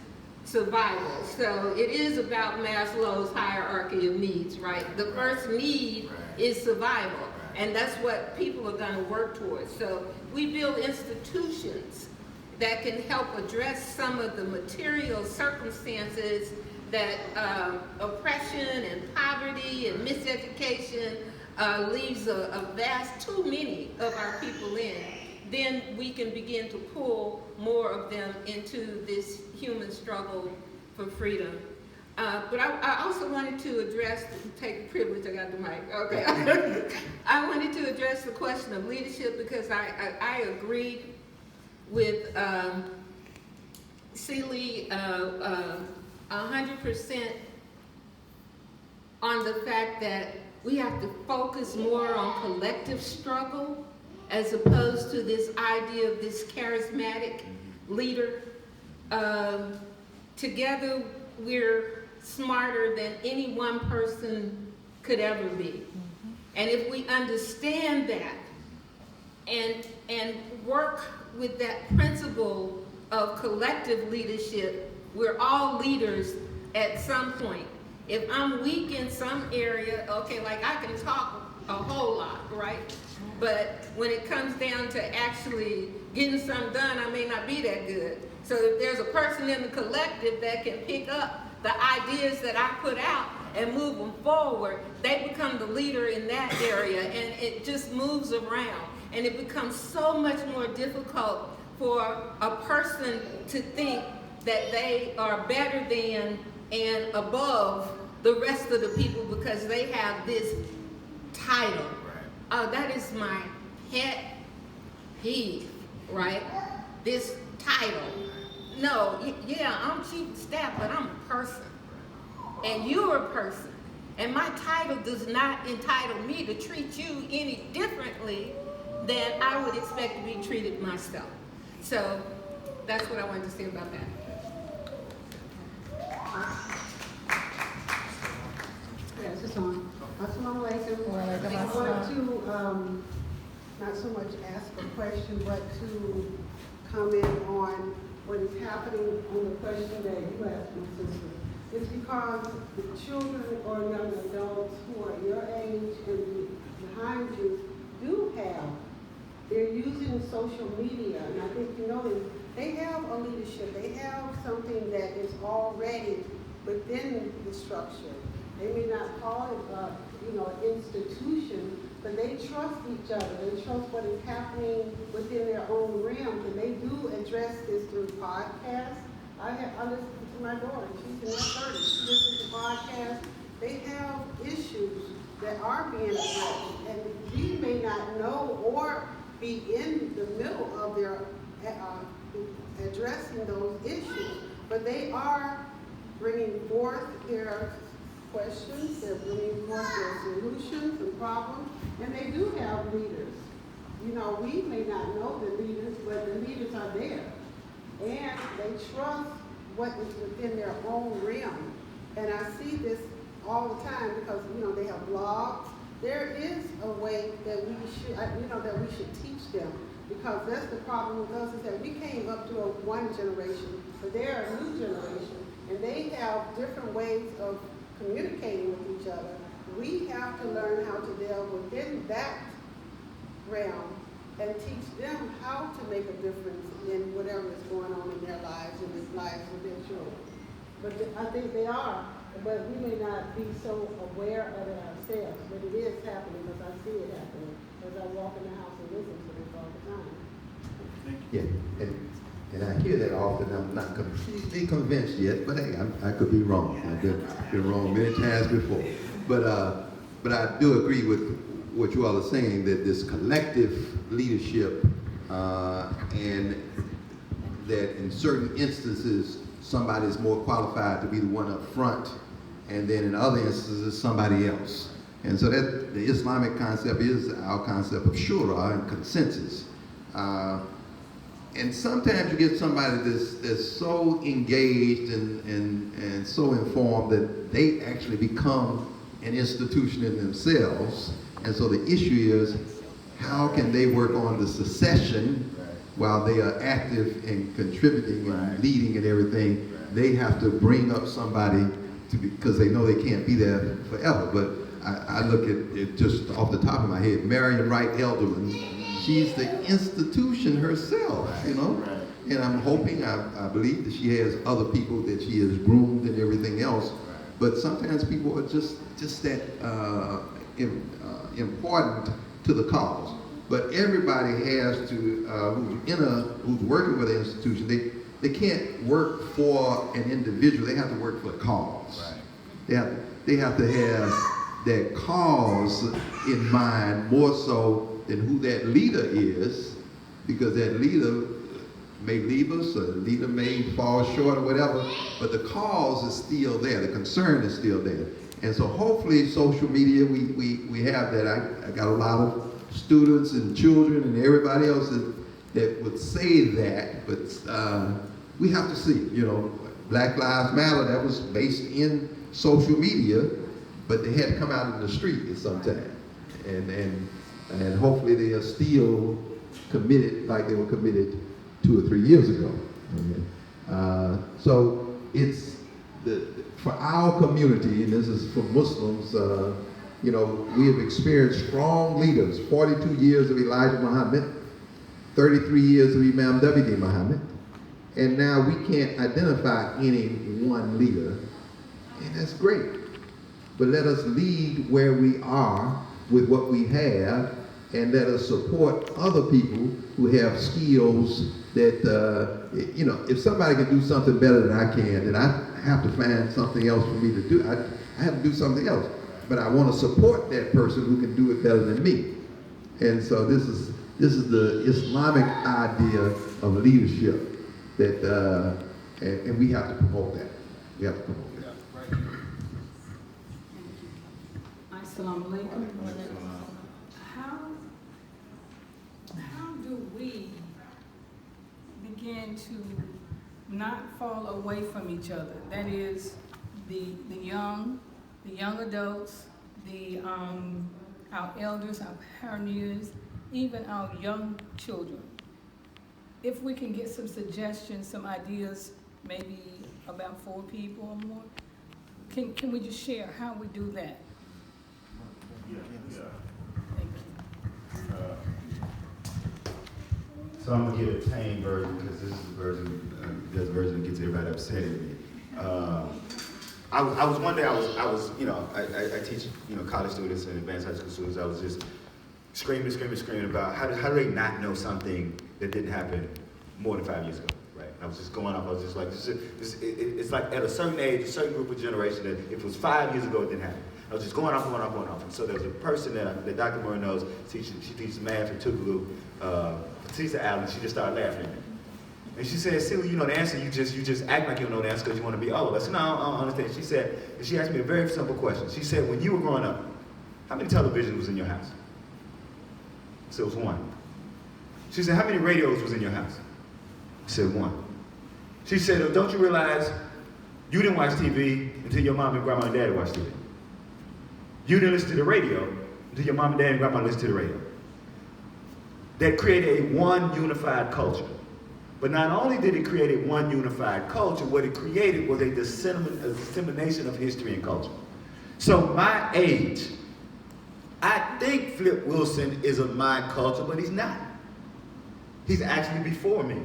survival. So it is about Maslow's hierarchy of needs, right? The first need is survival, and that's what people are going to work towards. So we build institutions that can help address some of the material circumstances that oppression and poverty and miseducation leaves a vast, too many of our people in. Then we can begin to pull more of them into this human struggle for freedom. But I also wanted to address, take the privilege, I got the mic, okay. I wanted to address the question of leadership because I agree with Celie 100% on the fact that we have to focus more on collective struggle as opposed to this idea of this charismatic leader. Together we're smarter than any one person could ever be. And if we understand that and work with that principle of collective leadership, we're all leaders at some point. If I'm weak in some area, okay, like I can talk a whole lot, right? But when it comes down to actually getting something done, I may not be that good. So if there's a person in the collective that can pick up the ideas that I put out and move them forward, they become the leader in that area, and it just moves around. And it becomes so much more difficult for a person to think that they are better than and above the rest of the people because they have this title. Oh, that is my pet peeve, right? This title. No, yeah, I'm chief of staff, but I'm a person. And you're a person. And my title does not entitle me to treat you any differently than I would expect to be treated myself. So that's what I wanted to say about that. Yes, it's on. Assalamu alaikum. Wa alaikum I wanted assalam. to, not so much ask a question, but to comment on what is happening on the question that you asked, my sister. It's because the children or young adults who are your age and behind you do have, they're using social media, and I think you know this, they have a leadership, they have something that is already within the structure. They may not call it an institution, but they trust each other. They trust what is happening within their own realms, and they do address this through podcasts. I listen to my daughter. She's in her 30s. She listens to podcasts. They have issues that are being addressed, and we may not know or be in the middle of their addressing those issues, but they are bringing forth their questions, they're bringing forth their solutions and problems, and they do have leaders. You know, we may not know the leaders, but the leaders are there. And they trust what is within their own realm. And I see this all the time because, they have blogs. There is a way that we should, that we should teach them, because that's the problem with us, is that we came up to one generation, but they're a new generation, and they have different ways of communicating with each other. We have to learn how to deal within that realm and teach them how to make a difference in whatever is going on in their lives and the lives of their children. But I think they are, but we may not be so aware of it ourselves, but it is happening because I see it happening as I walk in the house and listen to this all the time. Yeah, and I hear that often. I'm not completely convinced yet, but hey, I could be wrong. I've been wrong many times before. But I do agree with what you all are saying, that this collective leadership and that in certain instances somebody is more qualified to be the one up front, and then in other instances somebody else. And so that the Islamic concept is our concept of shura and consensus. And sometimes you get somebody that's so engaged and so informed that they actually become an institution in themselves. And so the issue is, how can they work on the succession while they are active and contributing and leading and everything? They have to bring up somebody because they know they can't be there forever. But I look at it just off the top of my head, Marion Wright Elderman. She's the institution herself, and I'm hoping, I believe that she has other people that she has groomed and everything else, but sometimes people are just that important to the cause. But everybody has to, who's working with an institution, they can't work for an individual, they have to work for a cause. Right. They have to have that cause in mind more so than who that leader is, because that leader may leave us, or the leader may fall short or whatever, but the cause is still there, the concern is still there. And so hopefully social media, we have that. I got a lot of students and children and everybody else that would say that, but we have to see, Black Lives Matter, that was based in social media, but they had to come out in the street at some time. And hopefully they are still committed like they were committed 2 or 3 years ago. Okay. So it's for our community, and this is for Muslims, you know, we have experienced strong leaders, 42 years of Elijah Muhammad, 33 years of Imam W.D. Muhammad, and now we can't identify any one leader, and that's great. But let us lead where we are with what we have, and let us support other people who have skills that, you know, if somebody can do something better than I can, then I have to find something else for me to do. I have to do something else. But I want to support that person who can do it better than me. And so this is the Islamic idea of leadership that, and we have to promote that. We have to promote that. Assalamu alaikum. How do we begin to not fall away from each other? That is, the young adults, our elders, our pioneers, even our young children. If we can get some suggestions, some ideas, maybe about 4 people or more, can we just share how we do that? Thank you. So I'm gonna get a tame version because this is the version. There's a version that gets everybody upset at me. I was one day I was you know I teach college students and advanced high school students. I was just screaming about how do they not know something that didn't happen more than 5 years ago, right? I was just going off. I was just like, it's like at a certain age, a certain group of generation that if it was 5 years ago, it didn't happen. I was just going off. And so there's a person that Dr. Moore knows. She teaches math at Tougaloo. Patricia Allen. She just started laughing at me. And she said, "Silly, you know the answer. You just act like you don't know the answer because you want to be old." I said, "No, I don't understand." She said, and she asked me a very simple question. She said, "When you were growing up, how many televisions was in your house?" I said, "It was 1." She said, "How many radios was in your house?" I said, 1. She said, "Oh, don't you realize you didn't watch TV until your mom and grandma and daddy watched TV? You didn't listen to the radio until your mom and dad and grandma listened to the radio." That created a one unified culture. But not only did it create a one unified culture, what it created was a dissemination of history and culture. So my age, I think Flip Wilson is of my culture, but he's not. He's actually before me.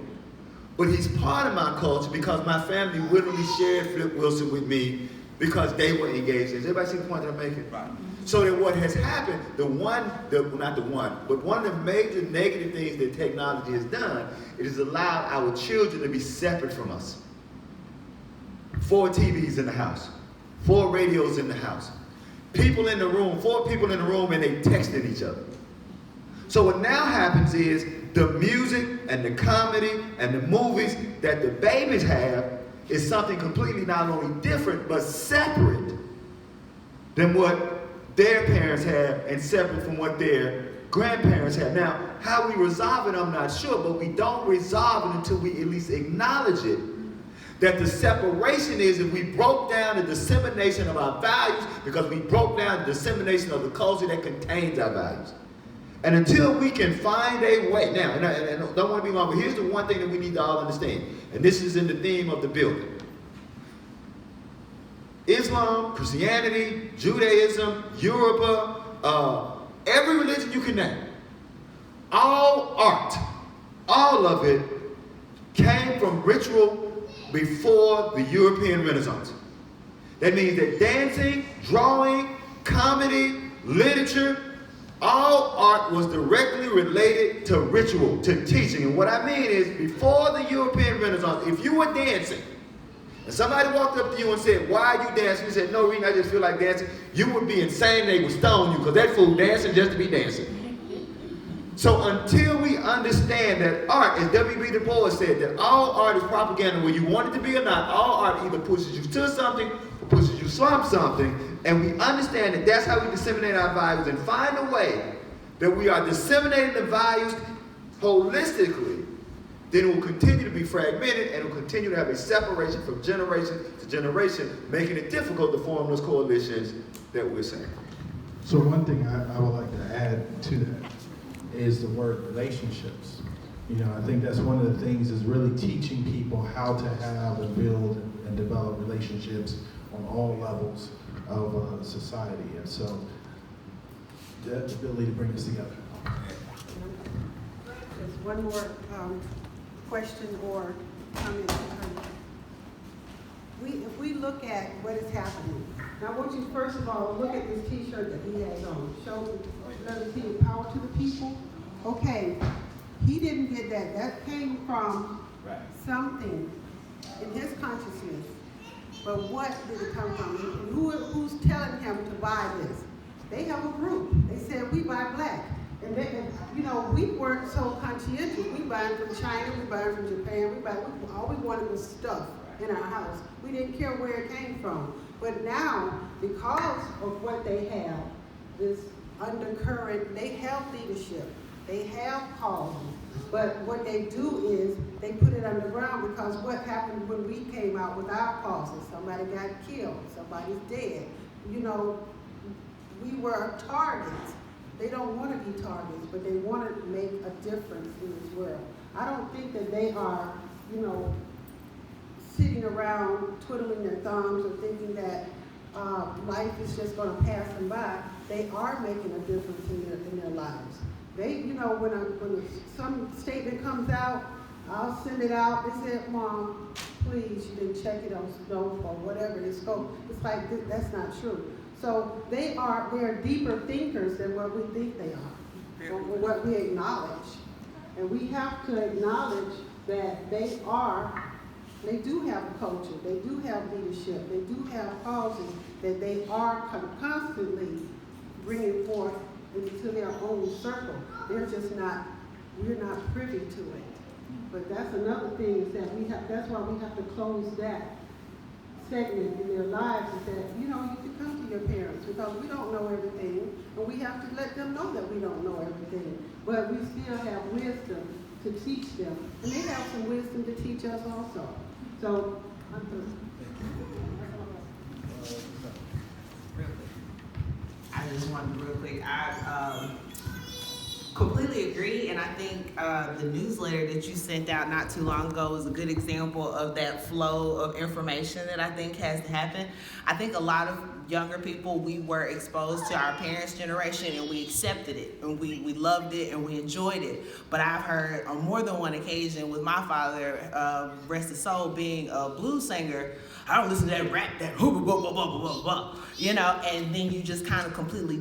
But he's part of my culture because my family willingly shared Flip Wilson with me because they were engaged in. Does everybody see the point that I'm making? Right. So that what has happened, one of the major negative things that technology has done, it has allowed our children to be separate from us. 4 TVs in the house, 4 radios in the house, people in the room, 4 people in the room, and they texting each other. So what now happens is the music and the comedy and the movies that the babies have is something completely not only different, but separate than what their parents have and separate from what their grandparents have. Now, how we resolve it, I'm not sure, but we don't resolve it until we at least acknowledge it. That the separation is if we broke down the dissemination of our values because we broke down the dissemination of the culture that contains our values. And until we can find a way, now, and I don't want to be long, but here's the one thing that we need to all understand, and this is in the theme of the building. Islam, Christianity, Judaism, Yoruba, every religion you can name, all art, all of it came from ritual before the European Renaissance. That means that dancing, drawing, comedy, literature, all art was directly related to ritual, to teaching. And what I mean is, before the European Renaissance, if you were dancing, and somebody walked up to you and said, "Why are you dancing?" You said, "No reason, I just feel like dancing." You would be insane, they would stone you, because that fool dancing just to be dancing. So until we understand that art, as W.B. Du Bois said, that all art is propaganda, whether you want it to be or not, all art either pushes you to something or pushes you from something, and we understand that that's how we disseminate our values and find a way that we are disseminating the values holistically then it will continue to be fragmented and it will continue to have a separation from generation to generation, making it difficult to form those coalitions that we're saying. So one thing I would like to add to that is the word relationships. You know, I think that's one of the things is really teaching people how to have and build and develop relationships on all levels of society. And so the ability to bring us together. There's one more question or comment. If we look at what is happening, now I want you first of all look at this T-shirt that he has on. Show, let us see power to the people. Okay, he didn't get that. That came from something in his consciousness. But what did it come from? And who's telling him to buy this? They have a group. They said, we buy black. And you know, we weren't so conscientious. We buy from China, we buy from Japan, all we wanted was stuff in our house. We didn't care where it came from. But now, because of what they have, this undercurrent, they have leadership, they have causes. But what they do is they put it underground, because what happened when we came out with our causes? Somebody got killed, somebody's dead. You know, we were targets. They don't want to be targets, but they want to make a difference in this world. I don't think that they are, you know, sitting around twiddling their thumbs or thinking that life is just going to pass them by. They are making a difference in their lives. They, you know, when some statement comes out, I'll send it out. They said, Mom, please, you didn't check it on Scope or whatever it's Scope. It's like, that's not true. So they're deeper thinkers than what we think they are, or what we acknowledge. And we have to acknowledge that they do have a culture, they do have leadership, they do have causes that they are constantly bringing forth into their own circle. They're just we're not privy to it. But that's another thing is that that's why we have to close that segment in their lives, is that, you know, you can come to your parents because we don't know everything, and we have to let them know that we don't know everything. But we still have wisdom to teach them, and they have some wisdom to teach us also. So, I just wanted real quick. I completely agree, and I think the newsletter that you sent out not too long ago is a good example of that flow of information that I think has to happen. I think a lot of younger people, we were exposed to our parents' generation and we accepted it and we loved it and we enjoyed it. But I've heard on more than one occasion with my father, rest his soul, being a blues singer, I don't listen to that rap, that blah, blah, blah, blah, blah, blah, you know, and then you just kind of completely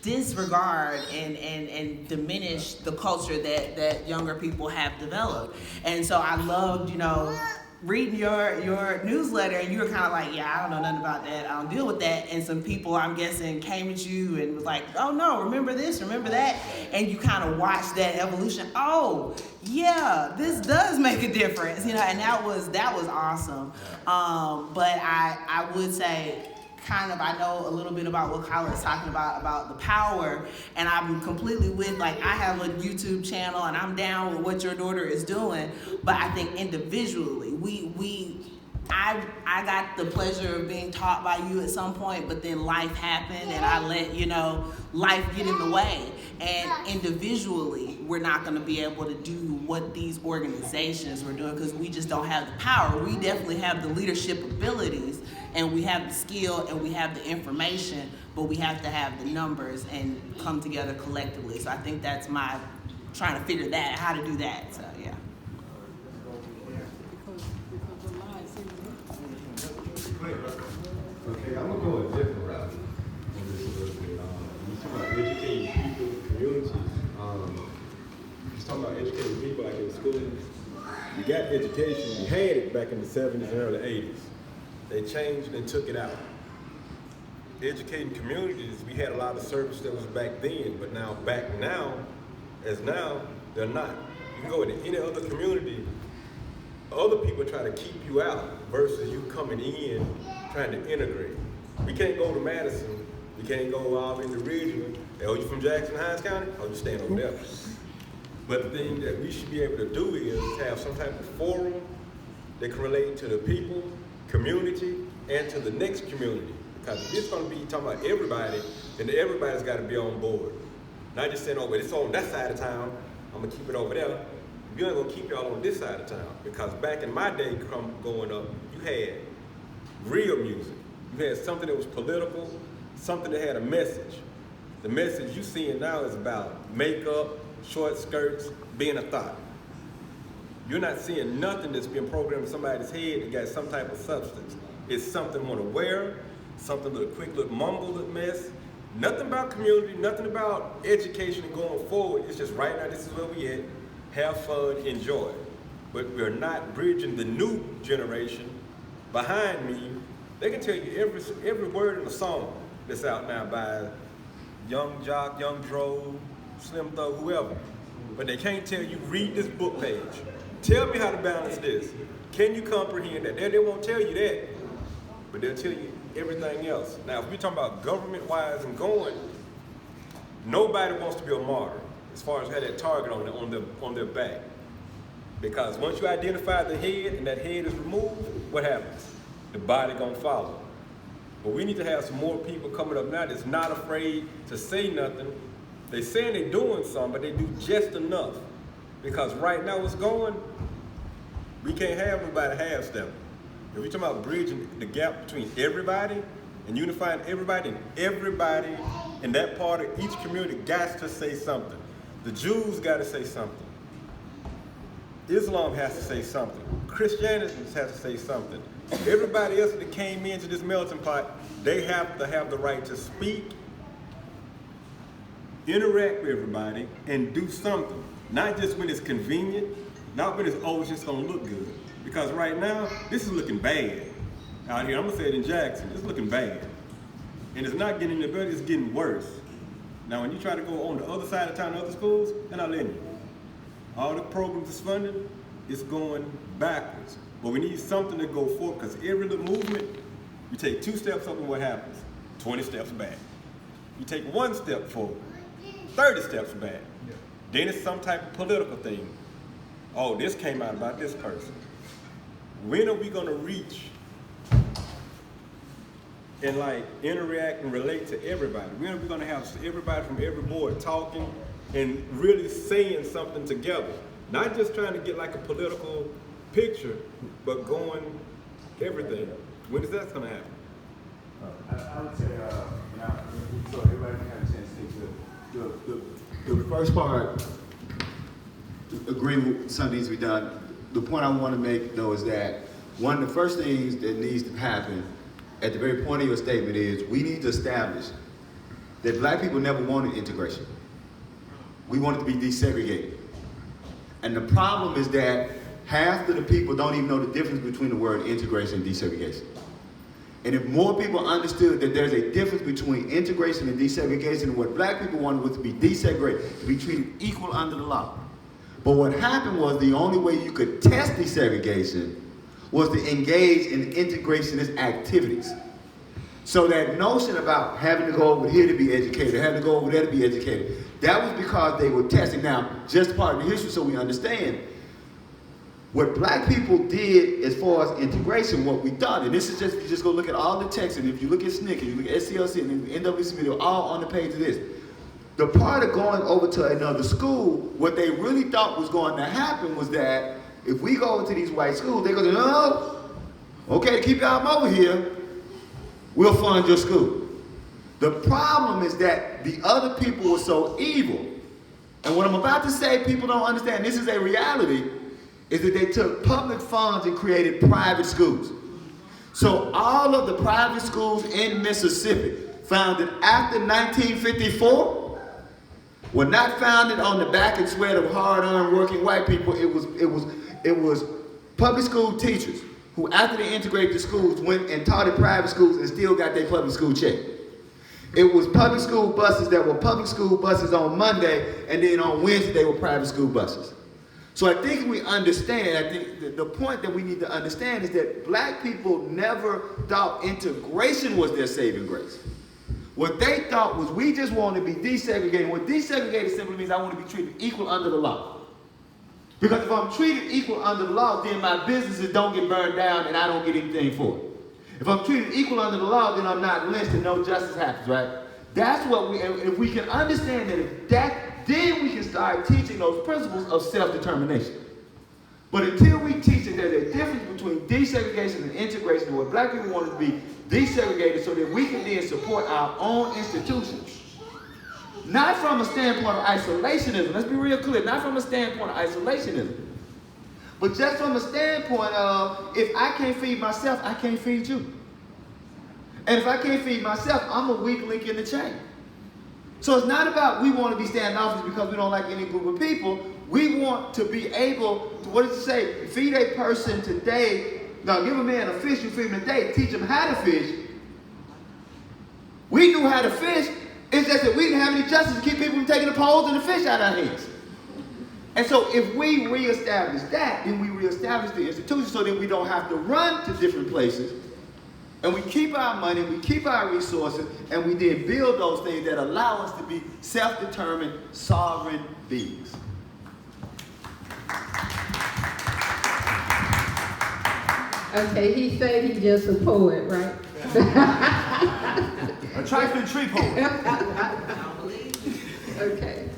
disregard and diminish the culture that younger people have developed. And so I loved, you know, reading your newsletter, and you were kind of like, yeah, I don't know nothing about that, I don't deal with that. And some people, I'm guessing, came at you and was like, oh no, remember this, remember that, and you kind of watched that evolution. Oh yeah, this does make a difference, you know, and that was awesome. But I would say, kind of, I know a little bit about what Khalid's talking about the power, and I'm completely with, like, I have a YouTube channel and I'm down with what your daughter is doing, but I think individually, I got the pleasure of being taught by you at some point, but then life happened and I let, you know, life get in the way. And individually, we're not going to be able to do what these organizations were doing because we just don't have the power. We definitely have the leadership abilities and we have the skill and we have the information, but we have to have the numbers and come together collectively. So I think that's my trying to figure that, how to do that. So yeah. Okay, I'm gonna go a different route on this a little bit. You talk about educating people, communities. You talking about educating people like in school. You got education, you had it back in the 70s and early 80s. They changed and took it out. Educating communities, we had a lot of service that was back then, but now, they're not. You can go into any other community, other people try to keep you out versus you coming in, trying to integrate. We can't go to Madison, we can't go out in the regional. Oh, you from Jackson Hines County? Oh, you staying over there. But the thing that we should be able to do is have some type of forum that can relate to the people, community, and to the next community. Because if it's going to be talking about everybody, then everybody's got to be on board. Not just saying, oh, but it's on that side of town, I'm going to keep it over there. You ain't going to keep y'all on this side of town. Because back in my day growing up, you had real music. You had something that was political, something that had a message. The message you seeing now is about makeup, short skirts, being a thought. You're not seeing nothing that's being programmed in somebody's head that got some type of substance. It's something you want to wear, something little quick, little mumble, little mess. Nothing about community, nothing about education and going forward. It's just right now, this is where we at. Have fun, enjoy. But we're not bridging the new generation behind me. They can tell you every word in the song that's out now by Young Jock, Young Dro, Slim Thug, whoever. But they can't tell you, read this book page. Tell me how to balance this. Can you comprehend that? They won't tell you that, but they'll tell you everything else. Now, if we're talking about government-wise and going, nobody wants to be a martyr as far as have that target on their back. Because once you identify the head and that head is removed, what happens? The body gonna follow. But we need to have some more people coming up now that's not afraid to say nothing. They saying they're doing something, but they do just enough. Because right now what's going, we can't have nobody half-stepping. If we're talking about bridging the gap between everybody and unifying everybody, and everybody in that part of each community got to say something. The Jews got to say something. Islam has to say something. Christianity has to say something. Everybody else that came into this melting pot, they have to have the right to speak, interact with everybody, and do something. Not just when it's convenient, not when it's always just gonna look good. Because right now, this is looking bad. Out here, I'm gonna say it in Jackson, it's looking bad. And it's not getting any better, it's getting worse. Now when you try to go on the other side of town to other schools, they're not letting you. All the programs that's funded, it's going backwards. But we need something to go forward, because every little movement, you take 2 steps up and what happens? 20 steps back. You take 1 step forward, 30 steps back. Then it's some type of political thing. Oh, this came out about this person. When are we gonna reach and like interact and relate to everybody? When are we gonna have everybody from every board talking and really saying something together? Not just trying to get like a political picture, but going everything. When is that gonna happen? I would say, now, so everybody can have a chance to think. The first part, agreeing with something needs to be done. The point I want to make, though, is that one of the first things that needs to happen at the very point of your statement is we need to establish that black people never wanted integration. We wanted to be desegregated. And the problem is that half of the people don't even know the difference between the word integration and desegregation. And if more people understood that there's a difference between integration and desegregation, and what black people wanted was to be desegregated, to be treated equal under the law. But what happened was the only way you could test desegregation was to engage in integrationist activities. So that notion about having to go over here to be educated, having to go over there to be educated, that was because they were testing. Now, just part of the history so we understand, what black people did as far as integration, what we done, and this is just, you just go look at all the text, and if you look at SNCC, and you look at SCLC, and the NWC video, all on the page of this. The part of going over to another school, what they really thought was going to happen was that if we go over to these white schools, they're going to say, no, okay, keep y'all over here, we'll fund your school. The problem is that the other people were so evil. And what I'm about to say, people don't understand, this is a reality, is that they took public funds and created private schools. So all of the private schools in Mississippi, founded after 1954, were not founded on the back and sweat of hard-earned working white people. It was public school teachers who, after they integrated the schools, went and taught in private schools and still got their public school check. It was public school buses that were public school buses on Monday, and then on Wednesday they were private school buses. So I think we understand, I think the point that we need to understand is that black people never thought integration was their saving grace. What they thought was we just want to be desegregated. What desegregated simply means I want to be treated equal under the law. Because if I'm treated equal under the law, then my businesses don't get burned down and I don't get anything for it. If I'm treated equal under the law, then I'm not lynched and no justice happens, right? That's what and if we can understand then we can start teaching those principles of self-determination. But until we teach that there's a difference between desegregation and integration, and what black people want to be desegregated so that we can then support our own institutions. Not from a standpoint of isolationism, let's be real clear, not from a standpoint of isolationism, but just from a standpoint of, if I can't feed myself, I can't feed you. And if I can't feed myself, I'm a weak link in the chain. So it's not about we want to be standoffish because we don't like any group of people. We want to be able to, what does it say? Feed a person today. Now give a man a fish, you feed him today, teach him how to fish. We knew how to fish. It's just that we didn't have any justice to keep people from taking the poles and the fish out of our hands. And so if we reestablish that, then we reestablish the institution so that we don't have to run to different places. And we keep our money, we keep our resources, and we then build those things that allow us to be self-determined, sovereign beings. Okay, he said he's just a poet, right? A trifling tree poet. Okay.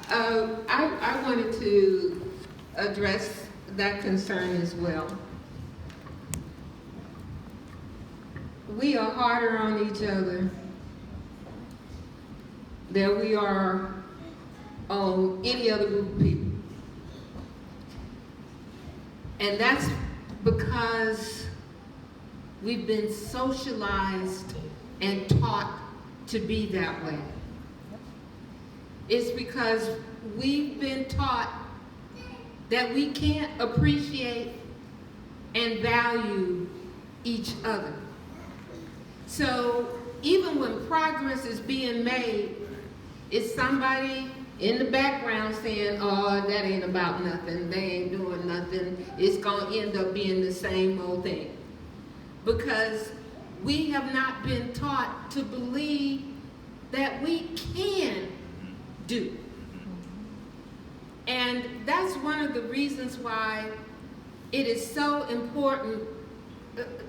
I wanted to address that concern as well. We are harder on each other than we are on any other group of people. And that's because we've been socialized and taught to be that way. It's because we've been taught that we can't appreciate and value each other. So even when progress is being made, it's somebody in the background saying, oh, that ain't about nothing, they ain't doing nothing, it's gonna end up being the same old thing. Because we have not been taught to believe that we can do. And that's one of the reasons why it is so important.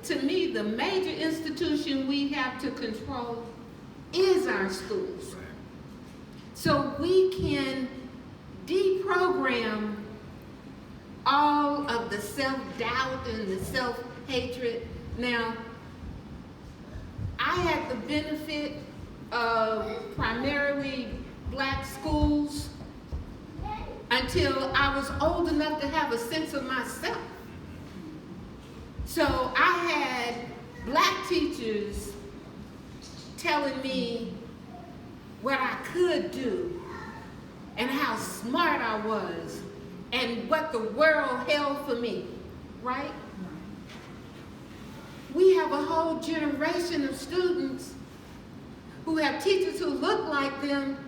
To me, the major institution we have to control is our schools. So we can deprogram all of the self-doubt and the self-hatred. Now, I had the benefit of primarily black schools until I was old enough to have a sense of myself. So I had black teachers telling me what I could do and how smart I was and what the world held for me, right? We have a whole generation of students who have teachers who look like them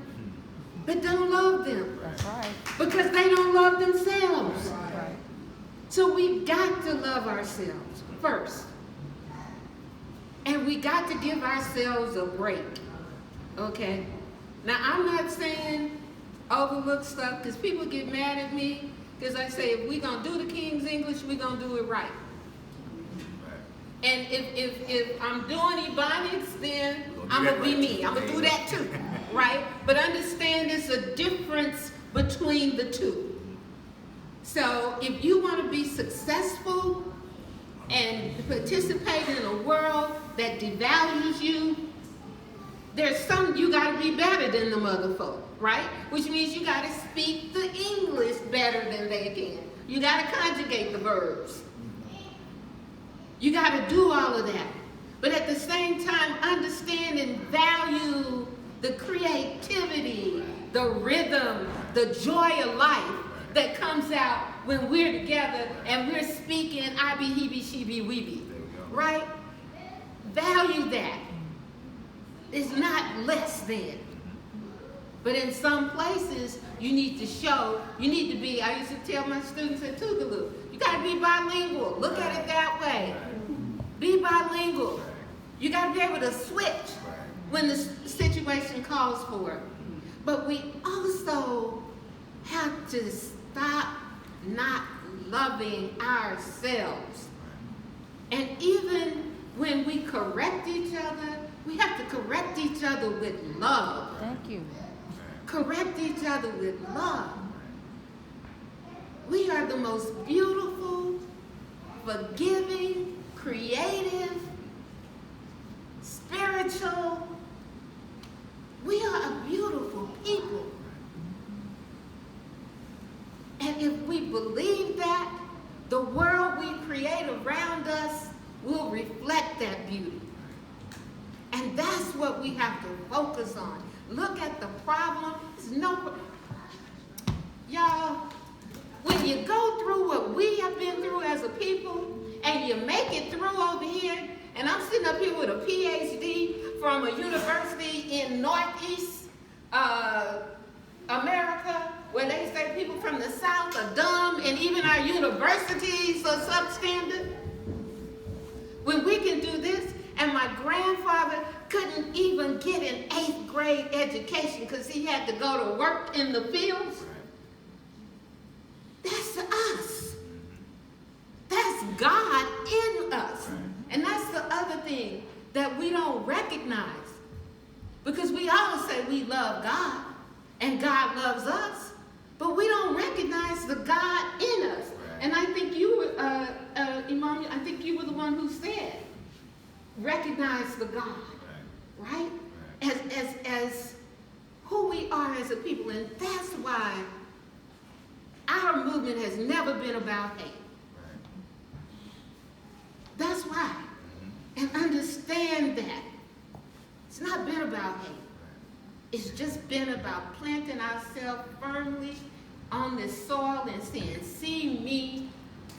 but don't love them. That's right. Because they don't love themselves. That's right. So we've got to love ourselves first. And we got to give ourselves a break, okay? Now, I'm not saying overlook stuff, because people get mad at me, because I say, if we're going to do the King's English, we're going to do it right. And if I'm doing Ebonics, then I'm going to be me. I'm going to do that too, right? But understand there's a difference between the two. So if you want to be successful and participate in a world that devalues you, there's some, you got to be better than the mother folk, right? Which means you got to speak the English better than they can. You got to conjugate the verbs. You got to do all of that. But at the same time, understand and value the creativity, the rhythm, the joy of life that comes out when we're together and we're speaking I be, he be, she be, we be, right? Value that. It's not less than. But in some places, you need to show, you need to be, I used to tell my students at Tougaloo, you gotta be bilingual. Look at it that way. Be bilingual. You gotta be able to switch when the situation calls for it. But we also have to stop not loving ourselves. And even when we correct each other, we have to correct each other with love. Thank you. Correct each other with love. We are the most beautiful, forgiving, creative, spiritual. We are a beautiful people. And if we believe that, the world we create around us will reflect that beauty. And that's what we have to focus on. Look at the problem. Y'all, when you go through what we have been through as a people, and you make it through over here, and I'm sitting up here with a PhD from a university in Northeast America, where they say people from the South are dumb, and even our universities are substandard. When we can do this, and my grandfather couldn't even get an 8th grade education because he had to go to work in the fields. That's us. That's God in us. And that's the other thing that we don't recognize. Because we all say we love God and God loves us, but we don't recognize the God in us. And I think you were, Imam, I think you were the one who said, recognize the God, right? As who we are as a people. And that's why our movement has never been about hate. That's why. And understand that. It's not been about hate. It's just been about planting ourselves firmly on this soil and saying, see me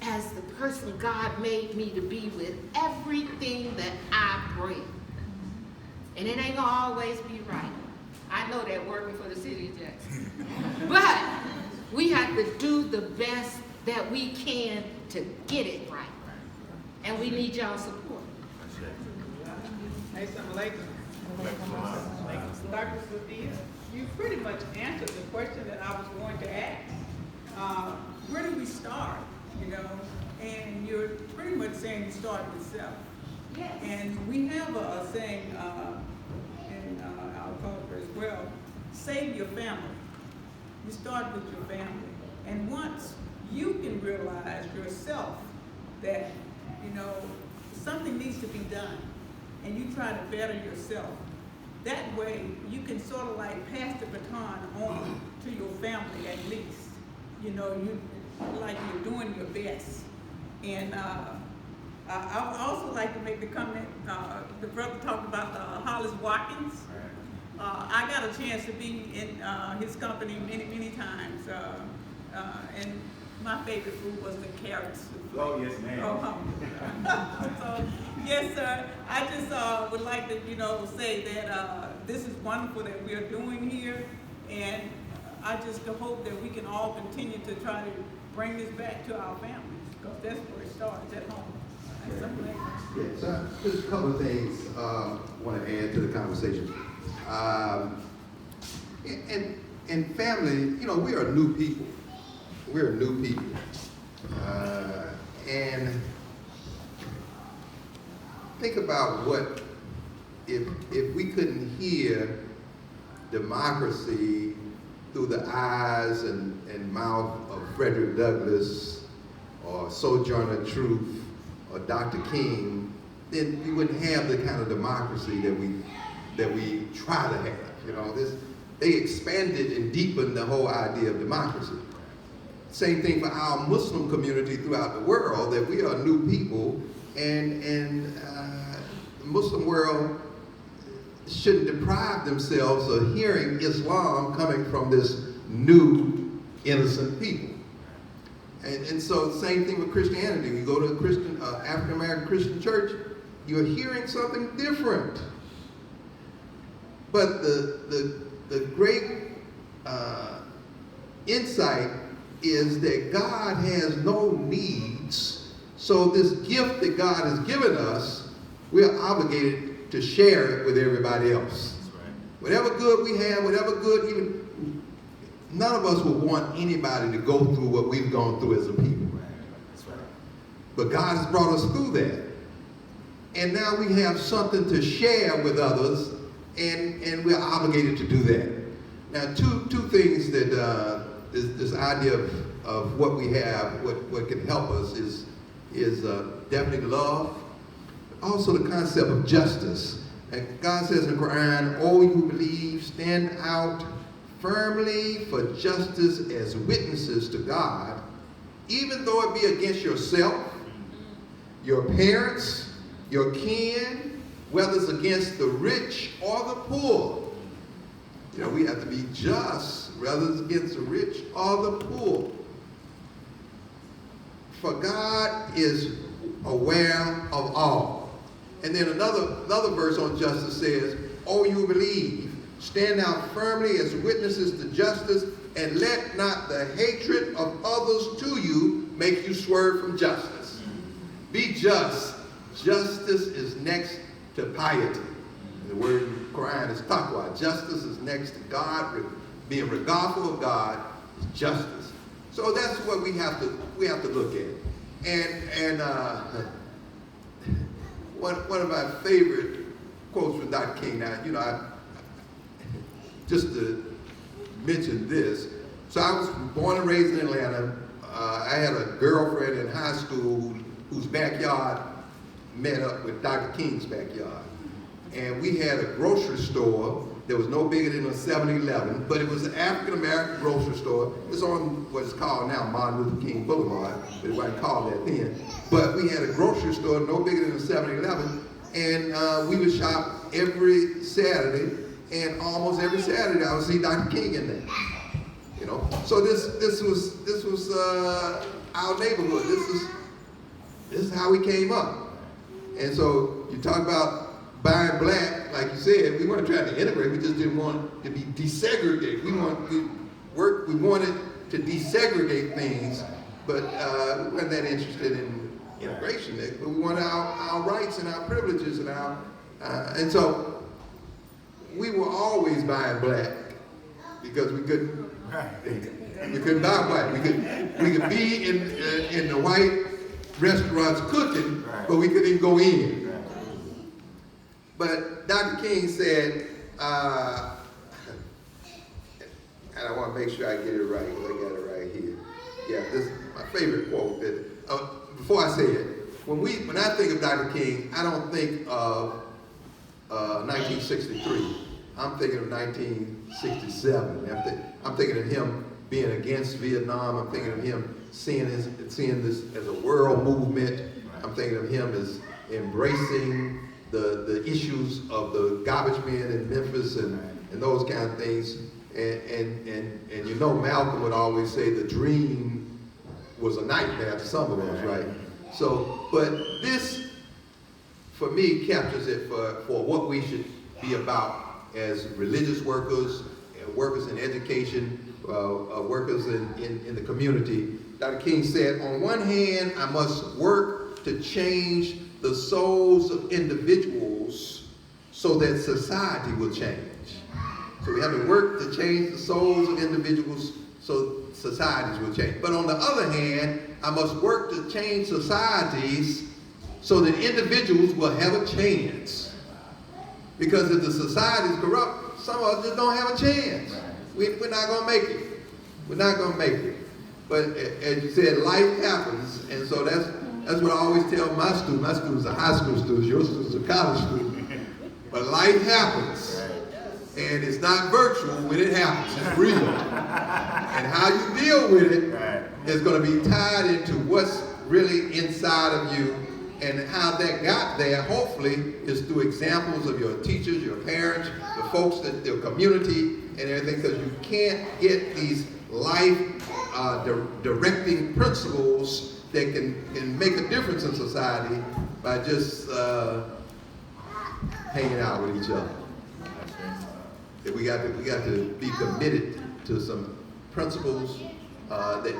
as the person God made me to be with everything that I bring. And it ain't gonna always be right. I know that working for the city of Jackson. But we have to do the best that we can to get it right. And we need y'all's support. Assalamu alaikum. Dr. Safiya, you pretty much answered the question that I was going to ask. Where do we start, you know? And you're pretty much saying you start with self. Yes. And we have a saying in our culture as well, save your family. You start with your family. And once you can realize yourself that, you know, something needs to be done, and you try to better yourself, that way you can sort of like pass the baton on to your family at least. You know, you like you're doing your best. And I would also like to make the comment, the brother talked about Hollis Watkins. I got a chance to be in his company many times. And my favorite food was the carrot soup. Oh, yes, ma'am. So, yes, sir. I just would like to, you know, say that this is wonderful that we are doing here, and I just hope that we can all continue to try to bring this back to our families, because that's where it starts, at home. Yes, just a couple of things I want to add to the conversation. And family, you know, we are new people. We're new people. And think about what, if we couldn't hear democracy through the eyes and mouth of Frederick Douglass or Sojourner Truth or Dr. King, then we wouldn't have the kind of democracy that we try to have. You know, they expanded and deepened the whole idea of democracy. Same thing for our Muslim community throughout the world, that we are new people, and the Muslim world shouldn't deprive themselves of hearing Islam coming from this new, innocent people. And so same thing with Christianity. You go to a Christian, African-American Christian church, you're hearing something different. But the great insight is that God has no needs, so this gift that God has given us, we're obligated to share it with everybody else. That's right. Whatever good we have, whatever good, even none of us would want anybody to go through what we've gone through as a people. That's right. But God has brought us through that. And now we have something to share with others, and we're obligated to do that. Now, two things that this idea of what we have, what can help us is definitely love, but also the concept of justice. And God says in the Quran, "O you who believe, stand out firmly for justice as witnesses to God, even though it be against yourself, your parents, your kin, whether it's against the rich or the poor." You know, we have to be just, whether it's against the rich or the poor. For God is aware of all. And then another verse on justice says, "O you believe, stand out firmly as witnesses to justice, and let not the hatred of others to you make you swerve from justice." Be just. Justice is next to piety. The word in the Quran is taqwa. Justice is next to God. Being regardful of God is justice. So that's what we have to look at. And one of my favorite quotes from Dr. King. Now, you know, just to mention this. So I was born and raised in Atlanta. I had a girlfriend in high school whose backyard met up with Dr. King's backyard. And we had a grocery store that was no bigger than a 7-Eleven, but it was an African-American grocery store. It's on what is called now Martin Luther King Boulevard, but it wasn't called that then. But we had a grocery store no bigger than a 7-Eleven, and we would shop every Saturday, and almost every Saturday I would see Dr. King in there. You know, so this was our neighborhood. This is how we came up. And so you talk about buying black, like you said, we weren't trying to integrate, we just didn't want to be desegregated. We wanted to desegregate things, but we weren't that interested in integration, but we wanted our rights and our privileges and so we were always buying black because we couldn't buy white. We could be in the white restaurants cooking, but we couldn't even go in. But Dr. King said, and I want to make sure I get it right, because I got it right here. Yeah, this is my favorite quote. Before I say it, when I think of Dr. King, I don't think of 1963. I'm thinking of 1967. I'm thinking of him being against Vietnam. I'm thinking of him seeing this as a world movement. I'm thinking of him as embracing the issues of the garbage men in Memphis and those kind of things. And you know, Malcolm would always say the dream was a nightmare to some of us, right? So, but this, for me, captures it for what we should be about as religious workers, workers in education, workers in the community. Dr. King said, on one hand, I must work to change the souls of individuals so that society will change. So we have to work to change the souls of individuals so societies will change. But on the other hand, I must work to change societies so that individuals will have a chance. Because if the society is corrupt, some of us just don't have a chance. We're not going to make it. We're not going to make it. But as you said, life happens, and so that's what I always tell my students. My students are high school students, your students are college students. But life happens, and it's not virtual when it happens, it's real. And how you deal with it is going to be tied into what's really inside of you, and how that got there, hopefully, is through examples of your teachers, your parents, the folks, the community, and everything, because you can't get these life directing principles that can make a difference in society by just hanging out with each other. We got to be committed to some principles that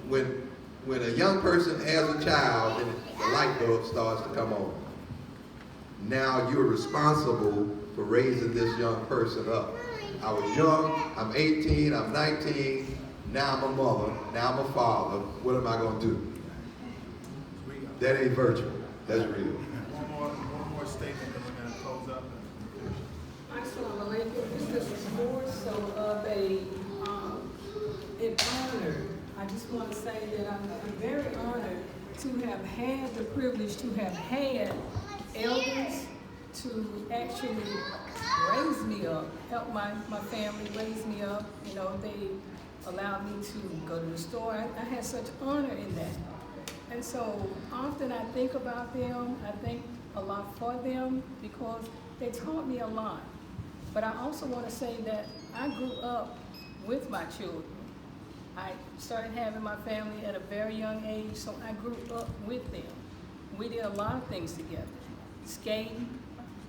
when a young person has a child and the light bulb starts to come on, now you're responsible for raising this young person up. I was young, I'm 18, I'm 19, now I'm a mother, now I'm a father. What am I going to do? That ain't virtual, that's real. One more statement, and we're going to close up. Assalamu alaikum. This is more so of an honor. I just want to say that I'm very honored to have had the privilege to have had elders to actually raise me up, help my family raise me up. You know, they allowed me to go to the store. I had such honor in that. And so often I think about them, I think a lot for them because they taught me a lot. But I also want to say that I grew up with my children. I started having my family at a very young age, so I grew up with them. We did a lot of things together. Skating,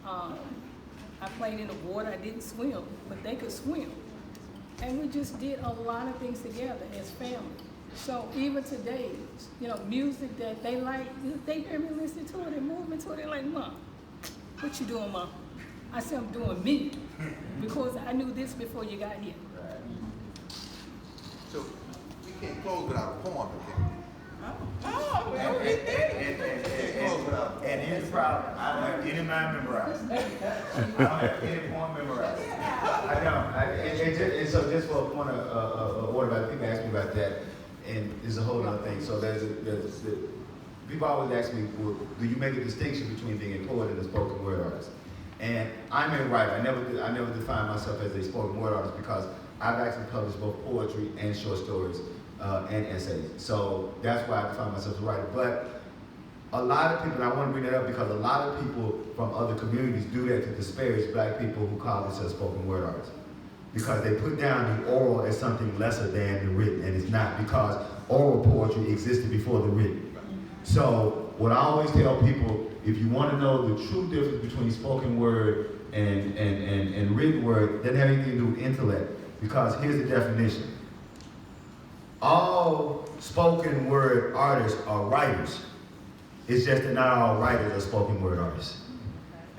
I played in the water. I didn't swim, but they could swim. And we just did a lot of things together as family. So even today, you know, music that they like, they hear me listening to it and moving to it, they're like, Mom, what you doing, Mom? I said, I'm doing me, because I knew this before you got here. So we can't close without a poem, okay? And here's the problem, I don't have any mind memorized. I don't have any poem memorized. I don't. And so just for a point of order, about people ask me about that, and there's a whole other thing. So people always ask me, well, do you make a distinction between being a poet and a spoken word artist? And I'm a writer. I never define myself as a spoken word artist because I've actually published both poetry and short stories and essays. So that's why I define myself as a writer. But a lot of people, and I want to bring that up because a lot of people from other communities do that to disparage black people who call themselves spoken word artists. Because they put down the oral as something lesser than the written, and it's not, because oral poetry existed before the written. So what I always tell people, if you want to know the true difference between spoken word and written word, it doesn't have anything to do with intellect, because here's the definition. All spoken word artists are writers. It's just that not all writers are spoken word artists.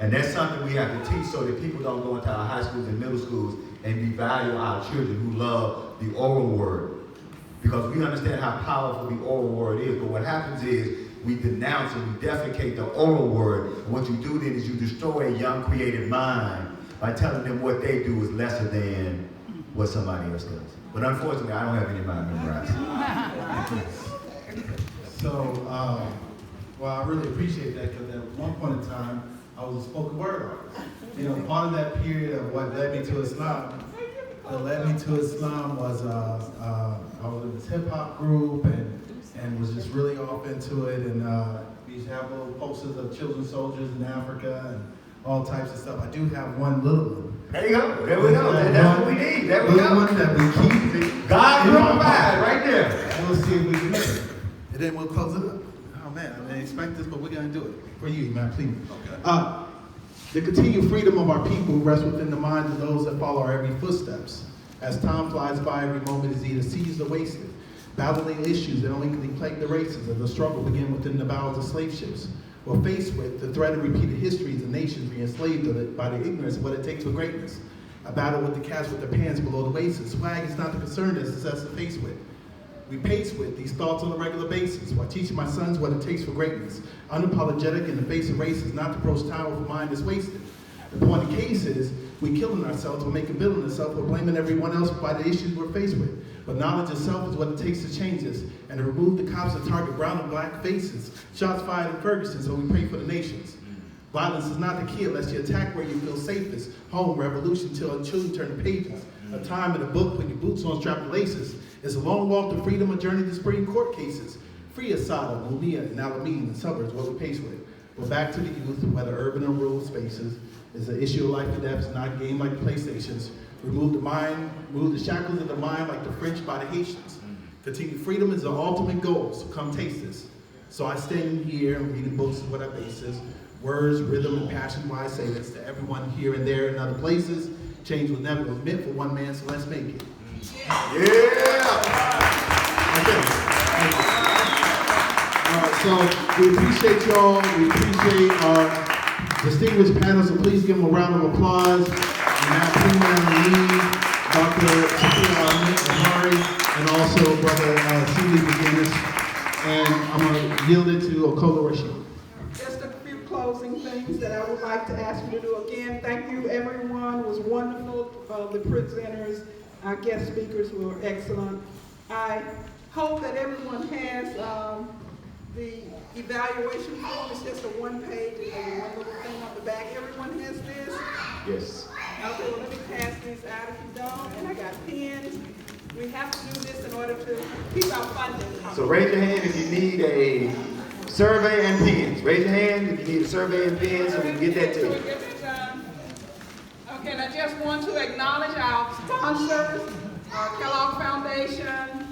And that's something we have to teach so that people don't go into our high schools and middle schools and devalue our children who love the oral word. Because we understand how powerful the oral word is, but what happens is we denounce and we defecate the oral word. And what you do then is you destroy a young creative mind by telling them what they do is lesser than what somebody else does. But unfortunately, I don't have any mind memorized. So, well, I really appreciate that, because at one point in time, I was a spoken word artist. You know, part of that period of what led me to Islam, was I was in this hip hop group and was just really off into it. And we used to have little posters of children soldiers in Africa and all types of stuff. I do have one little one. There you go. There we go. That's what we need. There we go. One that we keep. God glorified right there. And we'll see if we can make it. And then we'll close it up. Oh man, I didn't expect this, but we're going to do it for you, man. Please. Okay. The continued freedom of our people rests within the minds of those that follow our every footsteps. As time flies by, every moment is either seized or wasted, battling issues that only plague the races as the struggle began within the bowels of slave ships. We're faced with the threat of repeated histories of nations being enslaved by the ignorance of what it takes for greatness. A battle with the cats with their pants below the waist. Swag is not the concern that success is faced with. We pace with these thoughts on a regular basis while teaching my sons what it takes for greatness. Unapologetic in the face of race is not to approach time with a mind that's wasted. The point of the case is, we're killing ourselves, we're making billing ourselves, we're blaming everyone else by the issues we're faced with. But knowledge itself is what it takes to change this, and to remove the cops that target brown and black faces. Shots fired in Ferguson, so we pray for the nations. Violence is not the key unless you attack where you feel safest. Home, revolution, till our children turn the pages. A time in a book, put your boots on, strap the laces. It's a long walk to freedom, a journey to Supreme Court cases. Free Assata, Mumia, and El-Amin, and suburbs, what we're faced with. We're back to the youth, whether urban or rural spaces. It's an issue of life and death, it's not a game like the PlayStations. Remove the shackles of the mind like the French by the Haitians. Continued freedom is the ultimate goal, so come taste this. So I stand here and reading books is what I base this. Words, rhythm, and passion, why I say this to everyone here and there in other places. Change was never meant for one man, so let's make it. So we appreciate y'all. We appreciate our distinguished panel, so please give them a round of applause. And now Plemon and Liegh, Dr. Safiya, Omari, and also Brother McInnis. And I'm going to yield it to Okola Rashid. Just a few closing things that I would like to ask you to do. Again, thank you everyone. It was wonderful. The presenters, our guest speakers were excellent. I hope that everyone has the evaluation form. It's just a one-page, and one little thing on the back. Everyone has this? Yes. Okay, well, let me pass these out if you don't. And I got pens. We have to do this in order to keep our funding coming. So raise your hand if you need a survey and pens. Raise your hand if you need a survey and pens so we can get that to you. Okay, and I just want to acknowledge our sponsors, Kellogg Foundation,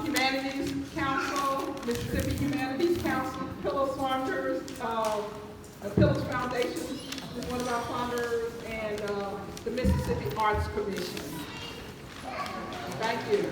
Humanities Council, Mississippi Humanities Council, Pillow Sponsors, Pillows Foundation is one of our funders, and the Mississippi Arts Commission. Thank you.